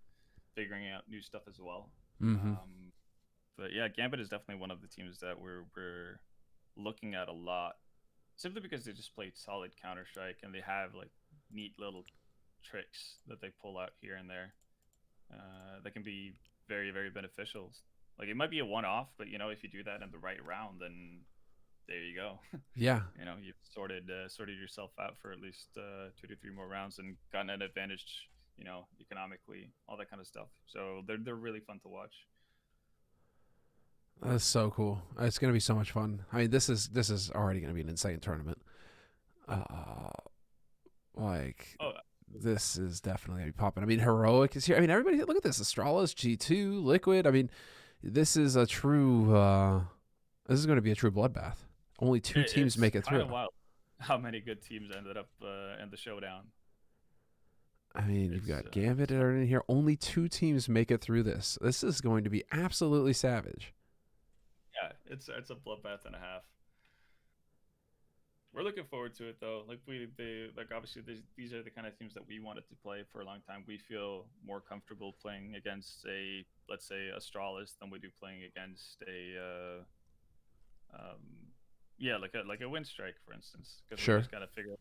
figuring out new stuff as well. Mm-hmm. Um, but yeah, Gambit is definitely one of the teams that we're looking at a lot, simply because they just play solid Counter Strike and they have like neat little tricks that they pull out here and there that can be very very beneficial. Like it might be a one off, but you know if you do that in the right round, then there you go. Yeah, You know you've sorted yourself out for at least 2 to 3 more rounds and gotten an advantage. You know economically, all that kind of stuff. So they're really fun to watch. that's so cool. It's gonna be so much fun. I mean, this is already gonna be an insane tournament. Uh, like Oh, this is definitely gonna be popping. I mean, Heroic is here. I mean, everybody look at this. Astralis, G2, Liquid. I mean, this is a true. This is going to be a true bloodbath. Only two teams it's make it kind through. of wild how many good teams ended up in the showdown. I mean, you've It's got Gambit so, in here. Only two teams make it through this. This is going to be absolutely savage. yeah, it's a bloodbath and a half. We're looking forward to it though. Like they like obviously these are the kind of teams that we wanted to play for a long time. We feel more comfortable playing against a let's say Astralis than we do playing against a yeah like a Wind Strike for instance, because we Sure. just gotta figure out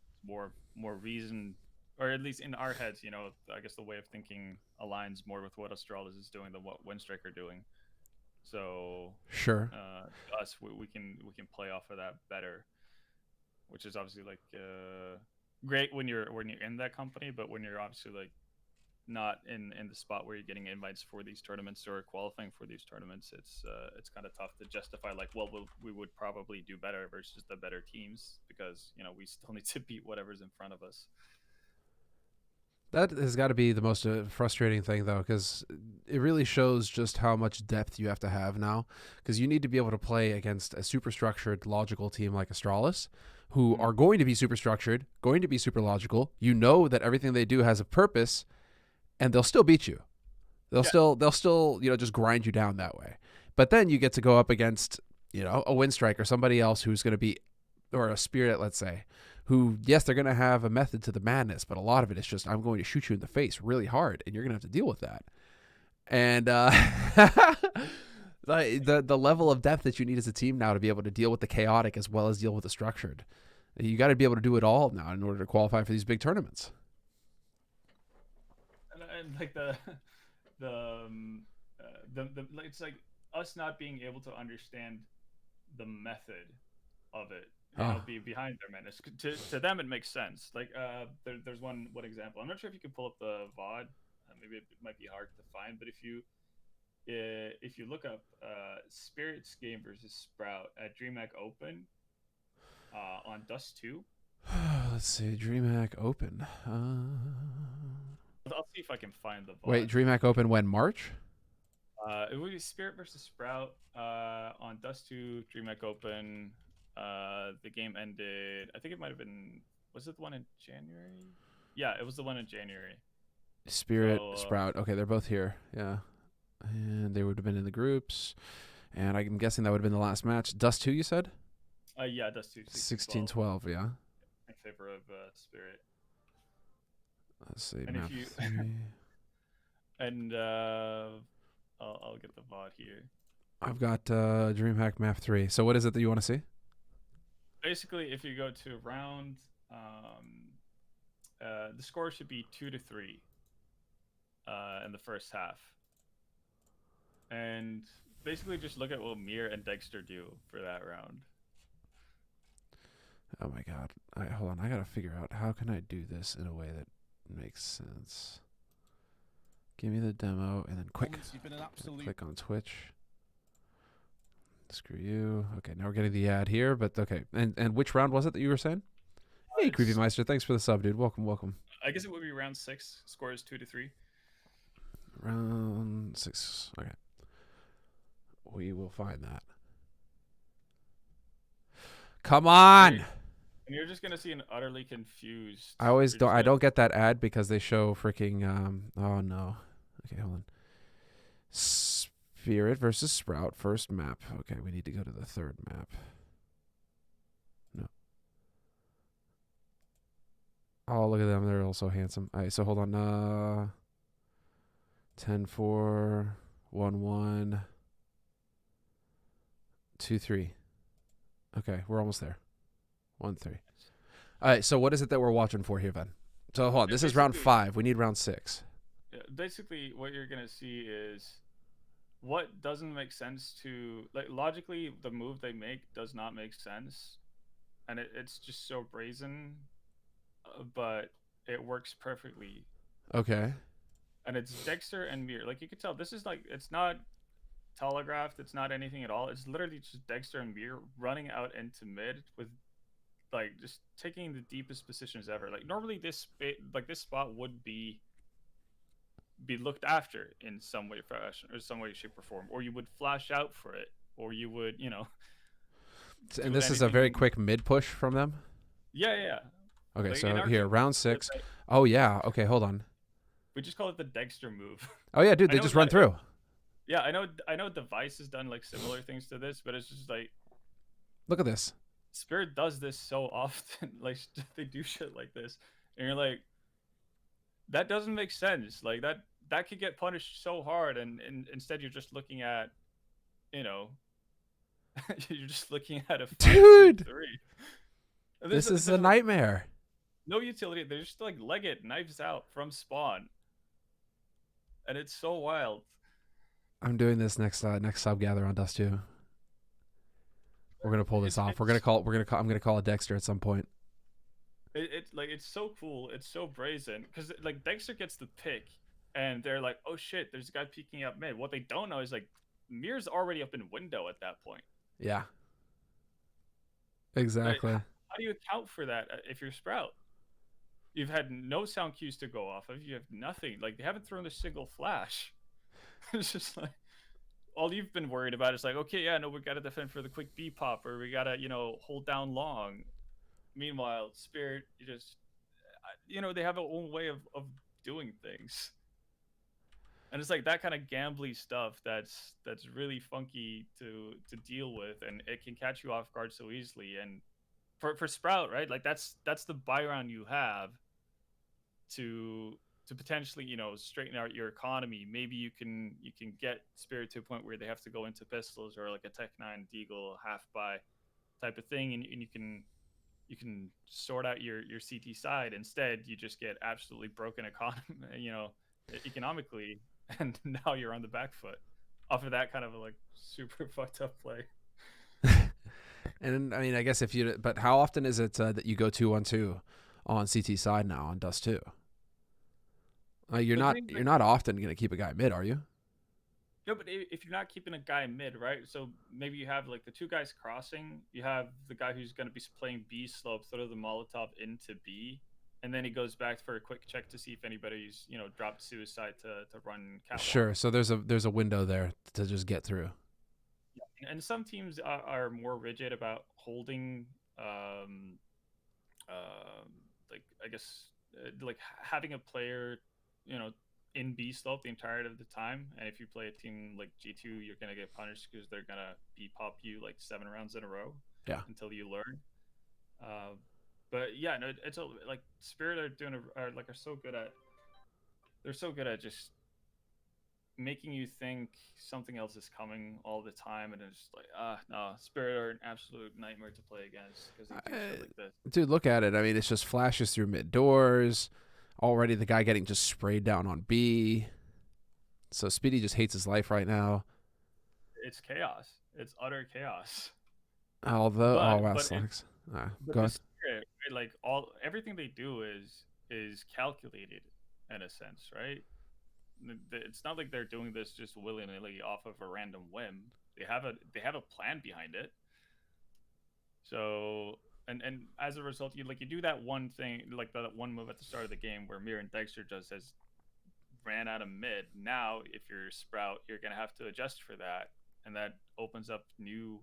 more reason, or at least in our heads, you know, I guess the way of thinking aligns more with what Astralis is doing than what Wind Strike are doing. So Sure. us we can play off of that better, which is obviously like great when you're in that company, but when you're obviously like not in the spot where you're getting invites for these tournaments or qualifying for these tournaments, it's kind of tough to justify like, well, we would probably do better versus the better teams because you know we still need to beat whatever's in front of us. That has got to be the most frustrating thing, though, because it really shows just how much depth you have to have now. Because you need to be able to play against a super structured, logical team like Astralis, who Mm-hmm. are going to be super structured, going to be super logical. You know that everything they do has a purpose, and they'll still beat you. Yeah, They'll still just grind you down that way. But then you get to go up against a Windstrike or somebody else who's going to be, or a Spirit, let's say, who, yes, they're going to have a method to the madness, but a lot of it is just, I'm going to shoot you in the face really hard, and you're going to have to deal with that. And the level of depth that you need as a team now to be able to deal with the chaotic as well as deal with the structured. You got to be able to do it all now in order to qualify for these big tournaments. and like the, like, it's like us not being able to understand the method of it, you know, Oh, be behind their madness. To them it makes sense. Like there's one example. I'm not sure if you can pull up the VOD. Maybe it might be hard to find, but if you look up Spirit's game versus Sprout at DreamHack Open on Dust 2. let's see. DreamHack Open. I'll see if I can find the Wait, VOD. DreamHack Open when? March? It would be Spirit versus Sprout on Dust 2 DreamHack Open. The game ended. I think it might have been. Was it the one in January? Yeah, it was the one in January. Spirit, So Sprout. Okay, they're both here. Yeah. And they would have been in the groups. And I'm guessing that would have been the last match. Dust 2, you said? yeah, that's 2 16 16 12 12, yeah. in favor of Spirit. Let's see, And if map you 3. and I'll get the VOD here. I've got DreamHack map 3. So what is it that you want to see? Basically, if you go to round, the score should be 2-3 in the first half, and basically just look at what Mir and Dexter do for that round. Oh my god. Hold on. I got to figure out how can I do this in a way that makes sense. Give me the demo and then quick. Click on Twitch. Screw you. Okay, now we're getting the ad here, but okay. And which round was it that you were saying? Hey, Creepy Meister, thanks for the sub, dude. Welcome, welcome. I guess it would be round 6. Score is 2-3. Round 6. Okay. We will find that. Come on! And you're just gonna see an utterly confused. I always don't. I don't get that ad because they show freaking. Oh no. Okay, hold on. Spirit versus Sprout. First map. Okay, we need to go to the third map. No. Oh, look at them. They're all so handsome. All right, so hold on. 10-4, 1-1, 2-3. Okay, we're almost there. 1-3. All right, so what is it that we're watching for here, Ben? So hold on. This is round 5. We need round 6. Basically, what you're gonna see is what doesn't make sense to, like, logically the move they make does not make sense, and it's just so brazen, but it works perfectly. Okay. And it's Dexter and Mir. Like, you can tell this is like, it's not telegraphed, it's not anything at all. It's literally just Dexter and Mir running out into mid with, like, just taking the deepest positions ever. Like, normally this spot would be looked after in some way, fashion, or some way, shape, or form, or you would flash out for it, or you would, And this is a very quick mid push from them? Yeah. Okay, Like, so here, round 6. Oh, yeah. Okay, hold on. We just call it the Dexter move. Oh, yeah, dude, they just run through. Yeah, I know Device has done, like, similar things to this, but it's just like, look at this. Spirit does this so often. Like, they do shit like this, and you're like, that doesn't make sense. Like, that could get punished so hard, and instead you're just looking at, you're just looking at a 5-3. This is a nightmare. No utility. They're just like leg it, knives out from spawn, and it's so wild. I'm doing this next sub gather on Dust 2. We're gonna pull this off. I'm gonna call it Dexter at some point. It's so cool. It's so brazen because, like, Dexter gets the pick, and they're like, oh shit, there's a guy peeking up mid. What they don't know is, like, Mir's already up in window at that point. Yeah. Exactly. Like, how do you account for that if you're Sprout? You've had no sound cues to go off of. You have nothing. Like, they haven't thrown a single flash. It's just like, all you've been worried about is like, okay, yeah, no, we got to defend for the quick B pop, or we got to, hold down long. Meanwhile, Spirit, they have their own way of doing things. And it's like that kind of gambly stuff that's really funky to deal with, and it can catch you off guard so easily. And for Sprout, right? Like, that's the buy round you have to potentially, straighten out your economy. Maybe you can get Spirit to a point where they have to go into pistols, or like a Tech 9 Deagle half buy type of thing, and you can sort out your CT side. Instead, you just get absolutely broken economically, and now you're on the back foot off of that kind of, like, super fucked up play. And I mean, I guess but how often is it that you go 2-on-2 on CT side now on Dust 2? You're not often gonna keep a guy mid, are you? No, but if you're not keeping a guy mid, right? So maybe you have, like, the two guys crossing. You have the guy who's going to be playing B slope, throw the Molotov into B, and then he goes back for a quick check to see if anybody's, dropped suicide to run catwalk. Sure. So there's a window there to just get through. Yeah. And some teams are more rigid about holding, like, I guess, like, having a player in B slope the entirety of the time. And if you play a team like G2, you're gonna get punished because they're gonna B pop you like 7 rounds in a row Yeah. until you learn. Uh, but yeah, no, it's like Spirit are doing are so good at they're so good at just making you think something else is coming all the time, and it's just like no, Spirit are an absolute nightmare to play against because they do shit like this. Dude, look at it. I mean, it's just flashes through mid doors. Already the guy getting just sprayed down on B. So Speedy just hates his life right now. It's chaos. It's utter chaos. Although, But oh wow, but it, sucks. but Go the ahead. Spirit, right, like everything they do is calculated in a sense, right? It's not like they're doing this just willy nilly off of a random whim. They have a plan behind it. So and as a result, you do that one thing, like that one move at the start of the game where Mir and Dexter just has ran out of mid. Now, if you're Sprout, you're gonna have to adjust for that, and that opens up new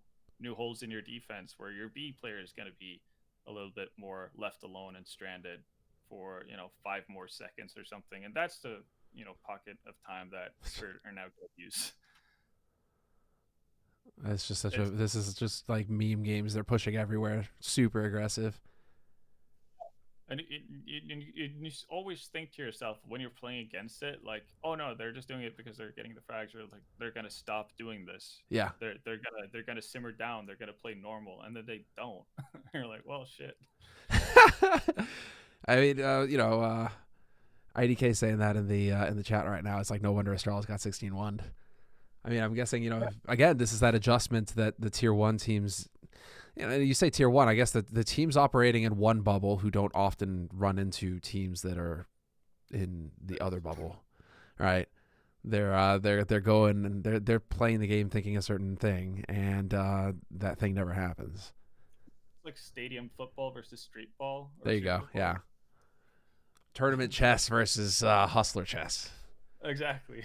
holes in your defense where your B player is gonna be a little bit more left alone and stranded for 5 more seconds or something, and that's the pocket of time that Spirit are now going to use. It's just such a. It's This is just like meme games. They're pushing everywhere. Super aggressive. and you always think to yourself when you're playing against it, like, oh no, they're just doing it because they're getting the frags, or like they're gonna stop doing this. Yeah. They're gonna simmer down. They're gonna play normal, and then they don't. You're like, well, shit. I mean, IDK saying that in the chat right now. It's like no wonder Astral's got 16-1. I mean, I'm guessing again this is that adjustment that the tier one teams. You say tier one. I guess the teams operating in one bubble who don't often run into teams that are in the other bubble, right? They're going and they're playing the game thinking a certain thing, and that thing never happens. It's like stadium football versus street ball or There you street go. football. Yeah. Tournament chess versus hustler chess. Exactly.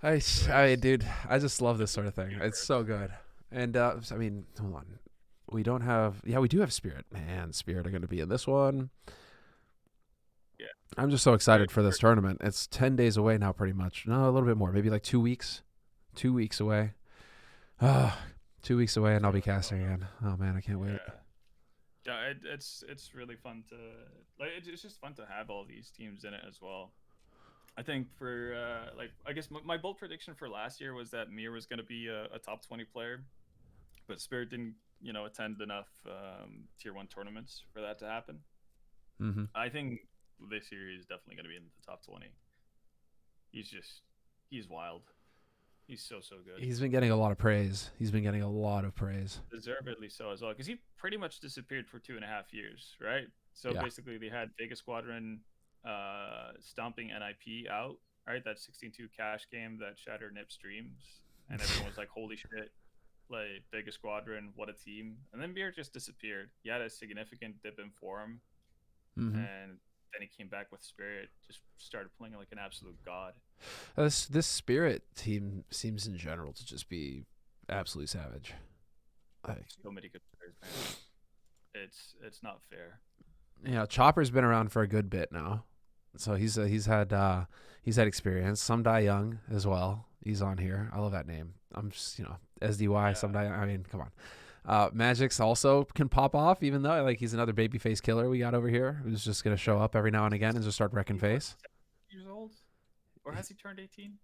I mean, dude, I just love this sort of thing. It's so good. And I mean, hold on. We don't have. Yeah, we do have Spirit. Man, Spirit are going to be in this one. Yeah. I'm just so excited for this tournament. It's 10 days away now, pretty much. No, a little bit more. Maybe like 2 weeks. 2 weeks away. 2 weeks away, and I'll be casting again. Oh man, I can't wait. Yeah, it's really fun to like. It's just fun to have all these teams in it as well. I think for I guess my bold prediction for last year was that Mir was going to be a top 20 player, but Spirit didn't attend enough tier 1 tournaments for that to happen. Mm-hmm. I think this year he's definitely going to be in the top 20. He's wild. He's so good. He's been getting a lot of praise. Deservedly so as well, because he pretty much disappeared for 2.5 years, right? So Yeah. basically, they had Vegas Squadron stomping NIP out, right? That 16-2 cash game that shattered Nip streams, and everyone was like, "Holy shit!" Like Vegas Squadron, what a team! And then Beer just disappeared. He had a significant dip in form, Mm-hmm. and then he came back with Spirit, just started playing like an absolute god. This Spirit team seems in general to just be absolutely savage. Like, So many good players, man. It's not fair. yeah, Chopper's been around for a good bit now, so he's had experience. Some Die Young as well. He's on here. I love that name. I'm just SDY. Yeah. Some Die. I mean, come on. Magic's also can pop off, even though like he's another babyface killer we got over here who's just gonna show up every now and again and just start wrecking face. Years old, or has he turned 18?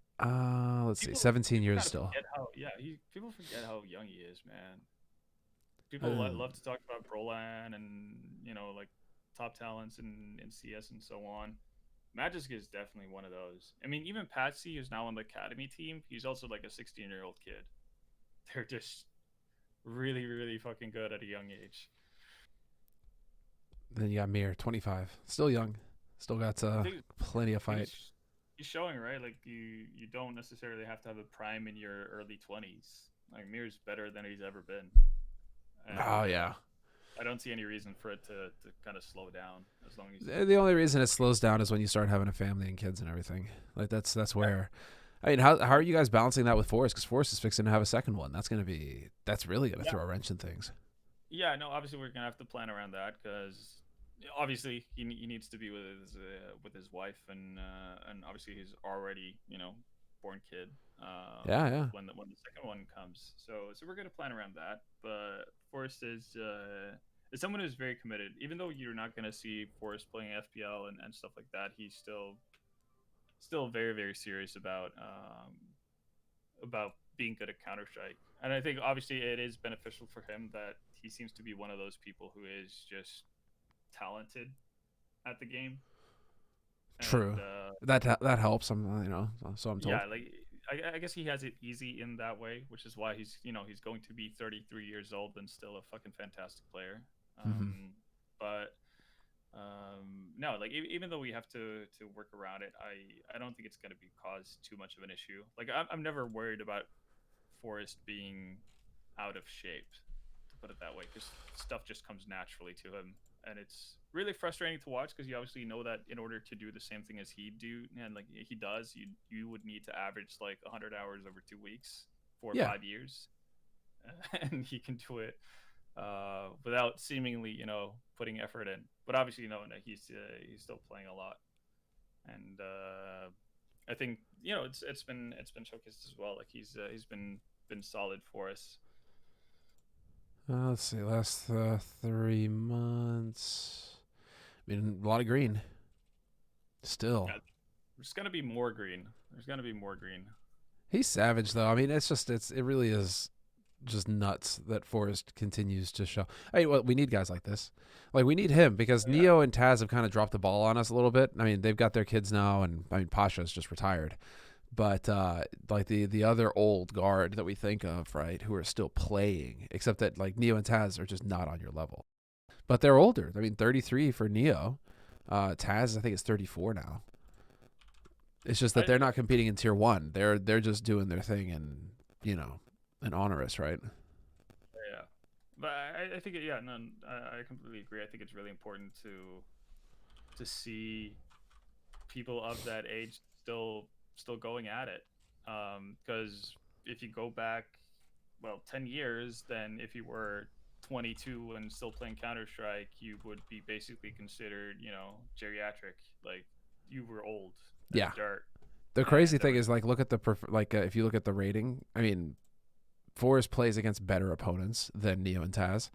Let's see, 17 years still. People forget how young he is, man. People love to talk about Brolan and like top talents in CS and so on. Magic is definitely one of those. I mean, even Patsy, who's now on the academy team, he's also like a 16-year-old kid. They're just really, really fucking good at a young age. Then you got Mir, 25, still young, still got plenty of fight. He's showing, right? Like you don't necessarily have to have a prime in your early 20s. Like Mir's better than he's ever been. And Oh yeah. I don't see any reason for it to kind of slow down as long as The only reason it slows down is when you start having a family and kids and everything. Like that's where. I mean, how are you guys balancing that with f0rest? Because f0rest is fixing to have a second one. That's really gonna throw a wrench in things. Yeah, no, obviously we're gonna have to plan around that because obviously he needs to be with his wife, and obviously he's already born kid Yeah, yeah. when the second one comes. So we're gonna plan around that. But Forrest is someone who's very committed. Even though you're not gonna see Forrest playing FPL and stuff like that, he's still very very serious about being good at Counter Strike. And I think obviously it is beneficial for him that he seems to be one of those people who is just talented at the game. And True. That helps. So I'm told. yeah, like I guess he has it easy in that way, which is why he's going to be 33 years old and still a fucking fantastic player. Hmm. But no, like even though we have to work around it, I don't think it's going to be cause too much of an issue. Like I'm never worried about Forrest being out of shape, to put it that way, because stuff just comes naturally to him, and it's really frustrating to watch because you obviously know that in order to do the same thing as he do and like he does, you would need to average like 100 hours over 2 weeks for Yeah. 5 years, and he can do it without seemingly putting effort in. But obviously, no, he's still playing a lot, and I think it's been showcased as well. Like he's been solid for us. Let's see. Last 3 months. I mean, a lot of green. Still, Yeah, there's gonna be more green. There's gonna be more green. he's savage though. I mean, it really is just nuts that Forrest continues to show. I mean, well, we need guys like this. Like we need him because Oh, yeah, Neo and Taz have kind of dropped the ball on us a little bit. I mean, they've got their kids now, and I mean, Pasha's just retired. But like the other old guard that we think of, right, who are still playing, except that like Neo and Taz are just not on your level. But they're older. I mean, 33 for Neo. Taz, I think, is 34 now. It's just that I they're not competing in tier one. They're just doing their thing and and honorous, right? yeah, but I think yeah, no, I completely agree. I think it's really important to see people of that age still going at it, because if you go back, well, 10 years, then if you were 22 and still playing Counter Strike, you would be basically considered geriatric, like you were old as Yeah. dirt. The crazy And thing is like look at the if you look at the rating. I mean, Forrest plays against better opponents than Neo and Taz,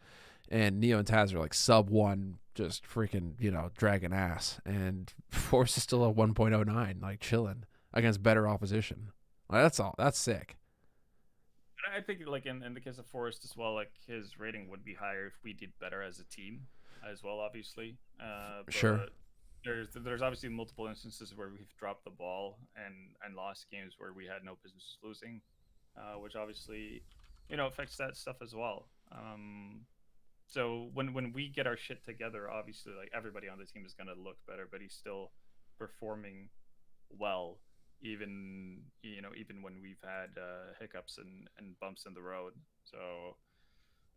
and Neo and Taz are like sub one, just freaking dragging ass, and Forrest is still a 1.09, like chilling against better opposition. Like, that's all. That's sick. I think like in the case of Forrest as well, like his rating would be higher if we did better as a team as well, obviously. Sure. But there's obviously multiple instances where we've dropped the ball and lost games where we had no business losing, which obviously affects that stuff as well. So when we get our shit together, obviously like everybody on the team is gonna look better, but he's still performing well, even when we've had hiccups and bumps in the road. So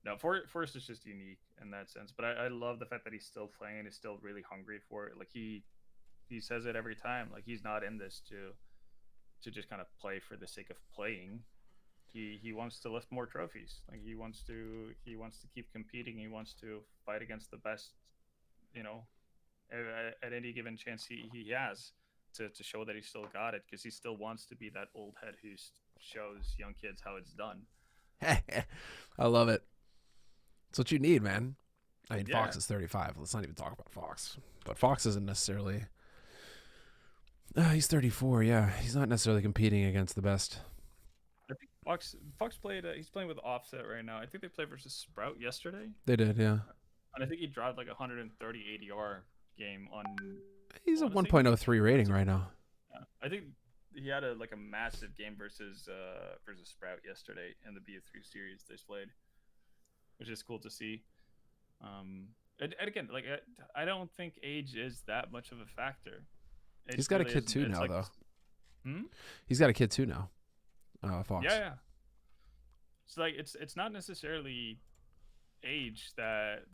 no, Forrest is just unique in that sense. But I love the fact that he's still playing and is still really hungry for it. Like he says it every time. Like he's not in this to just kind of play for the sake of playing. He wants to lift more trophies. Like he wants to keep competing. He wants to fight against the best, you know, at any given chance he has to show that he still got it, because he still wants to be that old head who shows young kids how it's done. I love it. It's what you need, man. I mean, Yeah, Fox is 35. Let's not even talk about Fox. But Fox isn't necessarily. He's 34. Yeah, he's not necessarily competing against the best. I think Fox played. He's playing with Offset right now. I think they played versus Sprout yesterday, They did, yeah. and I think he dropped like 130 ADR game on. I He's a want to say maybe 1.03 rating right now. yeah. I think he had a massive game versus Sprout yesterday in the BF3 series they played, which is cool to see. And again, like I don't think age is that much of a factor. It He's got a really kid isn't. too It's now, like, though. hmm? He's got a kid too now. Yeah, Fox. yeah. It's like it's not necessarily age that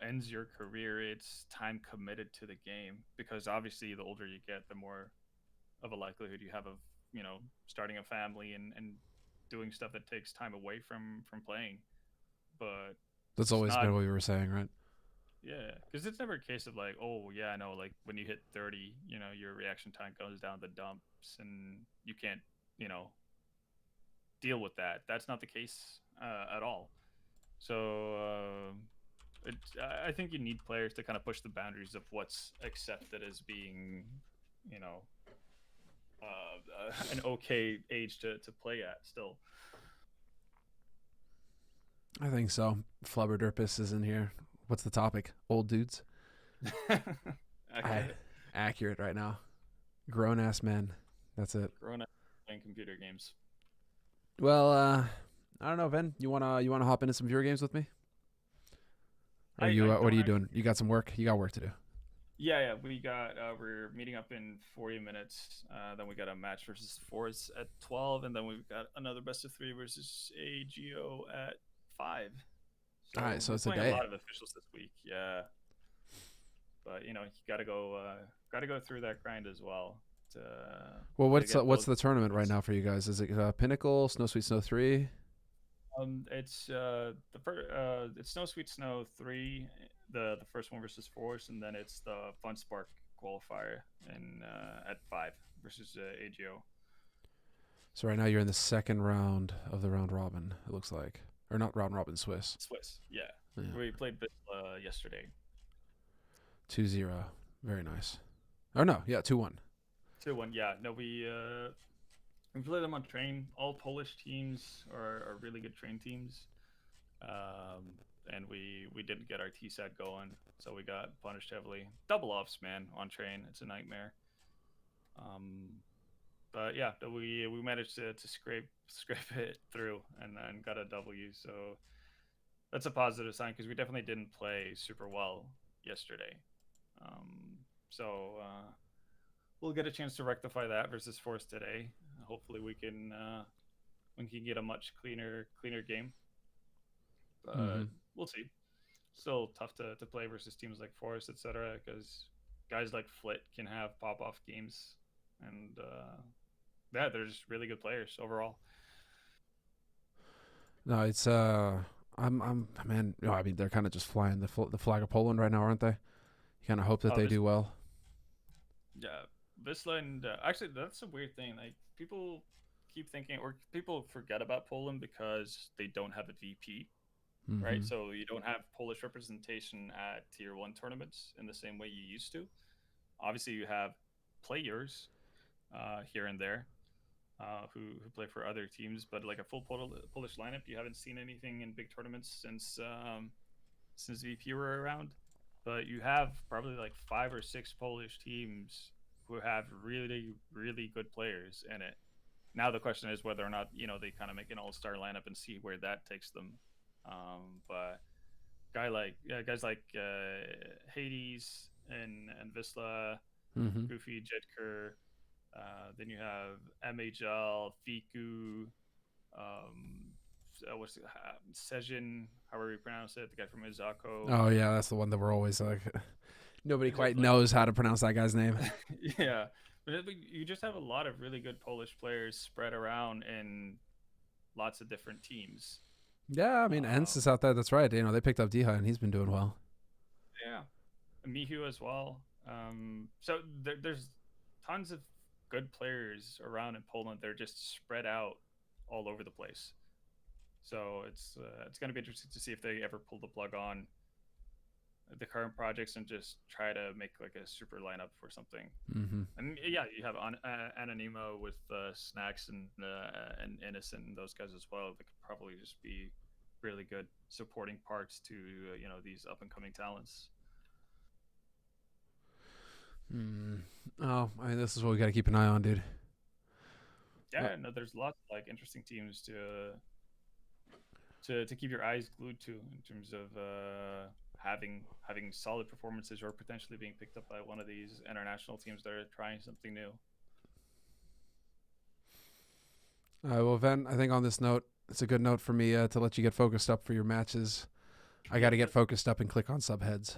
ends your career. It's time committed to the game, because obviously the older you get, the more of a likelihood you have of starting a family and doing stuff that takes time away from playing. But That's it's always not. been what we were saying, right? Yeah, because it's never a case of like, oh yeah, I know, like when you hit 30, your reaction time goes down the dumps, and you can't, you know, deal with that. That's not the case at all. So I think you need players to kind of push the boundaries of what's accepted as being, you know, an okay age to play at still. I think so. Flubberderpus is in here. What's the topic? Old dudes. I Accurate. accurate right now. Grown ass men. That's it. Grown up playing computer games. Well, I don't know, Ven. You wanna hop into some viewer games with me? Or I you? What are don't you actually. doing? You got some work. You got work to do. Yeah, we got we're meeting up in 40 minutes. Then we got a match versus f0rest at 12, and then we've got another best of three versus AGO at 5. All right, So so we're it's a playing a day. lot of officials this week. Yeah, but you gotta go through that grind as well to Well, to get what's those the tournament right points. now for you guys? Is it Pinnacle, Snow Sweet Snow 3? It's it's Snow Sweet Snow 3, the first one versus f0rest, and then it's the Fun Spark qualifier in at 5 versus AGO. So right now you're in the second round of the round robin. It looks like, or not round robin, Swiss. Swiss, yeah. Yeah, We played yesterday. 2-0. Very nice. Oh no, yeah, 2-1. 2-1, yeah. No, we played them on train. All Polish teams are really good train teams. And we didn't get our TSAT going, so we got punished heavily. Double offs, man, on train. It's a nightmare. Um, but yeah, we managed to scrape it through and then got a W. So that's a positive sign because we definitely didn't play super well yesterday. So we'll get a chance to rectify that versus f0rest today. Hopefully we can get a much cleaner game. But Mm-hmm. we'll see. Still tough to play versus teams like f0rest, etc. Because guys like Flit can have pop off games, and yeah, they're just really good players overall. No, it's I'm man. No, I mean they're kind of just flying the flag of Poland right now, aren't they? You kind of hope that Oh, they this do well. yeah, Visla and actually that's a weird thing. Like people keep thinking, or people forget about Poland because they don't have a VP, right? Mm-hmm. So you don't have Polish representation at tier 1 tournaments in the same way you used to. Obviously, you have players here and there who play for other teams, but like a full Polish lineup, you haven't seen anything in big tournaments since VP were around. But you have probably like 5 or 6 Polish teams who have really good players in it. Now the question is whether or not they kind of make an all-star lineup and see where that takes them. But guys like Hades and Visla, Mm-hmm. Goofy, Jedker. Then you have MHL, Fiku, what's Sejin, however you pronounce it, the guy from Izako. Oh yeah, that's the one that we're always like. Nobody quite Like, knows how to pronounce that guy's name. yeah, but you just have a lot of really good Polish players spread around in lots of different teams. Yeah, I mean Ents is Um, out there. That's right. They picked up Deha and he's been doing well. yeah, Mihu as well. So there's tons of good players around in Poland. They're just spread out all over the place. So it's going to be interesting to see if they ever pull the plug on the current projects and just try to make like a super lineup for something. Mm-hmm. And yeah, you have Anonimo with Snacks and Innocent and those guys as well. That could probably just be really good supporting parts to these up and coming talents. Mm. Oh, I mean, this is what we got to keep an eye on, dude. Uh, Yeah, no, there's lots of like interesting teams to keep your eyes glued to in terms of having solid performances or potentially being picked up by one of these international teams that are trying something new. well, Ven, I think on this note, it's a good note for me to let you get focused up for your matches. I got Yep, to get yep. focused up and click on subheads.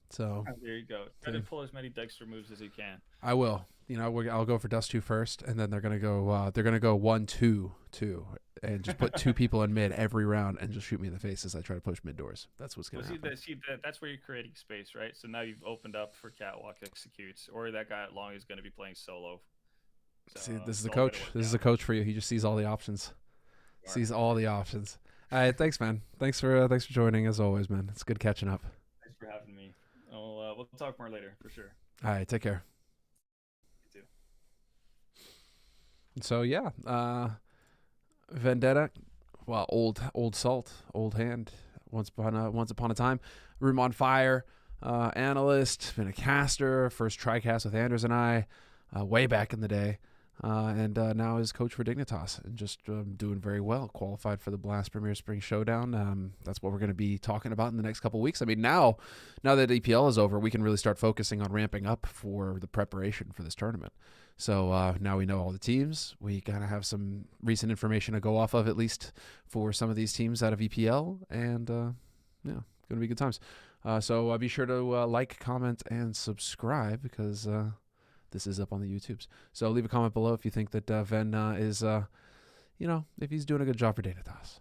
So There you go. Try to pull as many Dexter moves as you can. I will. I'll go for Dust 2 first, and then they're gonna go. They're gonna go 1-2-2, and just put 2 people in mid every round, and just shoot me in the face as I try to push mid doors. That's what's gonna happen. That's where you're creating space, right? So now you've opened up for Catwalk executes, or that guy at long is going to be playing solo. So, See, this is the coach. This is the coach for you. He just sees all the options. Sees all the options. All right, thanks, man. Thanks for joining as always, man. It's good catching up. Thanks for having me. We'll talk more later for sure. All right, take care. You too. So yeah, Vendetta, well, old salt, old hand. Once upon a time, Room on Fire, analyst, been a caster, first TriCast with Anders and I, way back in the day, and now is coach for Dignitas, and just doing very well. Qualified for the Blast Premier Spring Showdown. That's what we're going to be talking about in the next couple of weeks. I mean, now that EPL is over, we can really start focusing on ramping up for the preparation for this tournament. So now we know all the teams. We kind of have some recent information to go off of, at least for some of these teams out of EPL. And yeah, going to be good times. So be sure to like, comment, and subscribe, because this is up on the YouTubes. So leave a comment below if you think that Ven is, if he's doing a good job for Dignitas.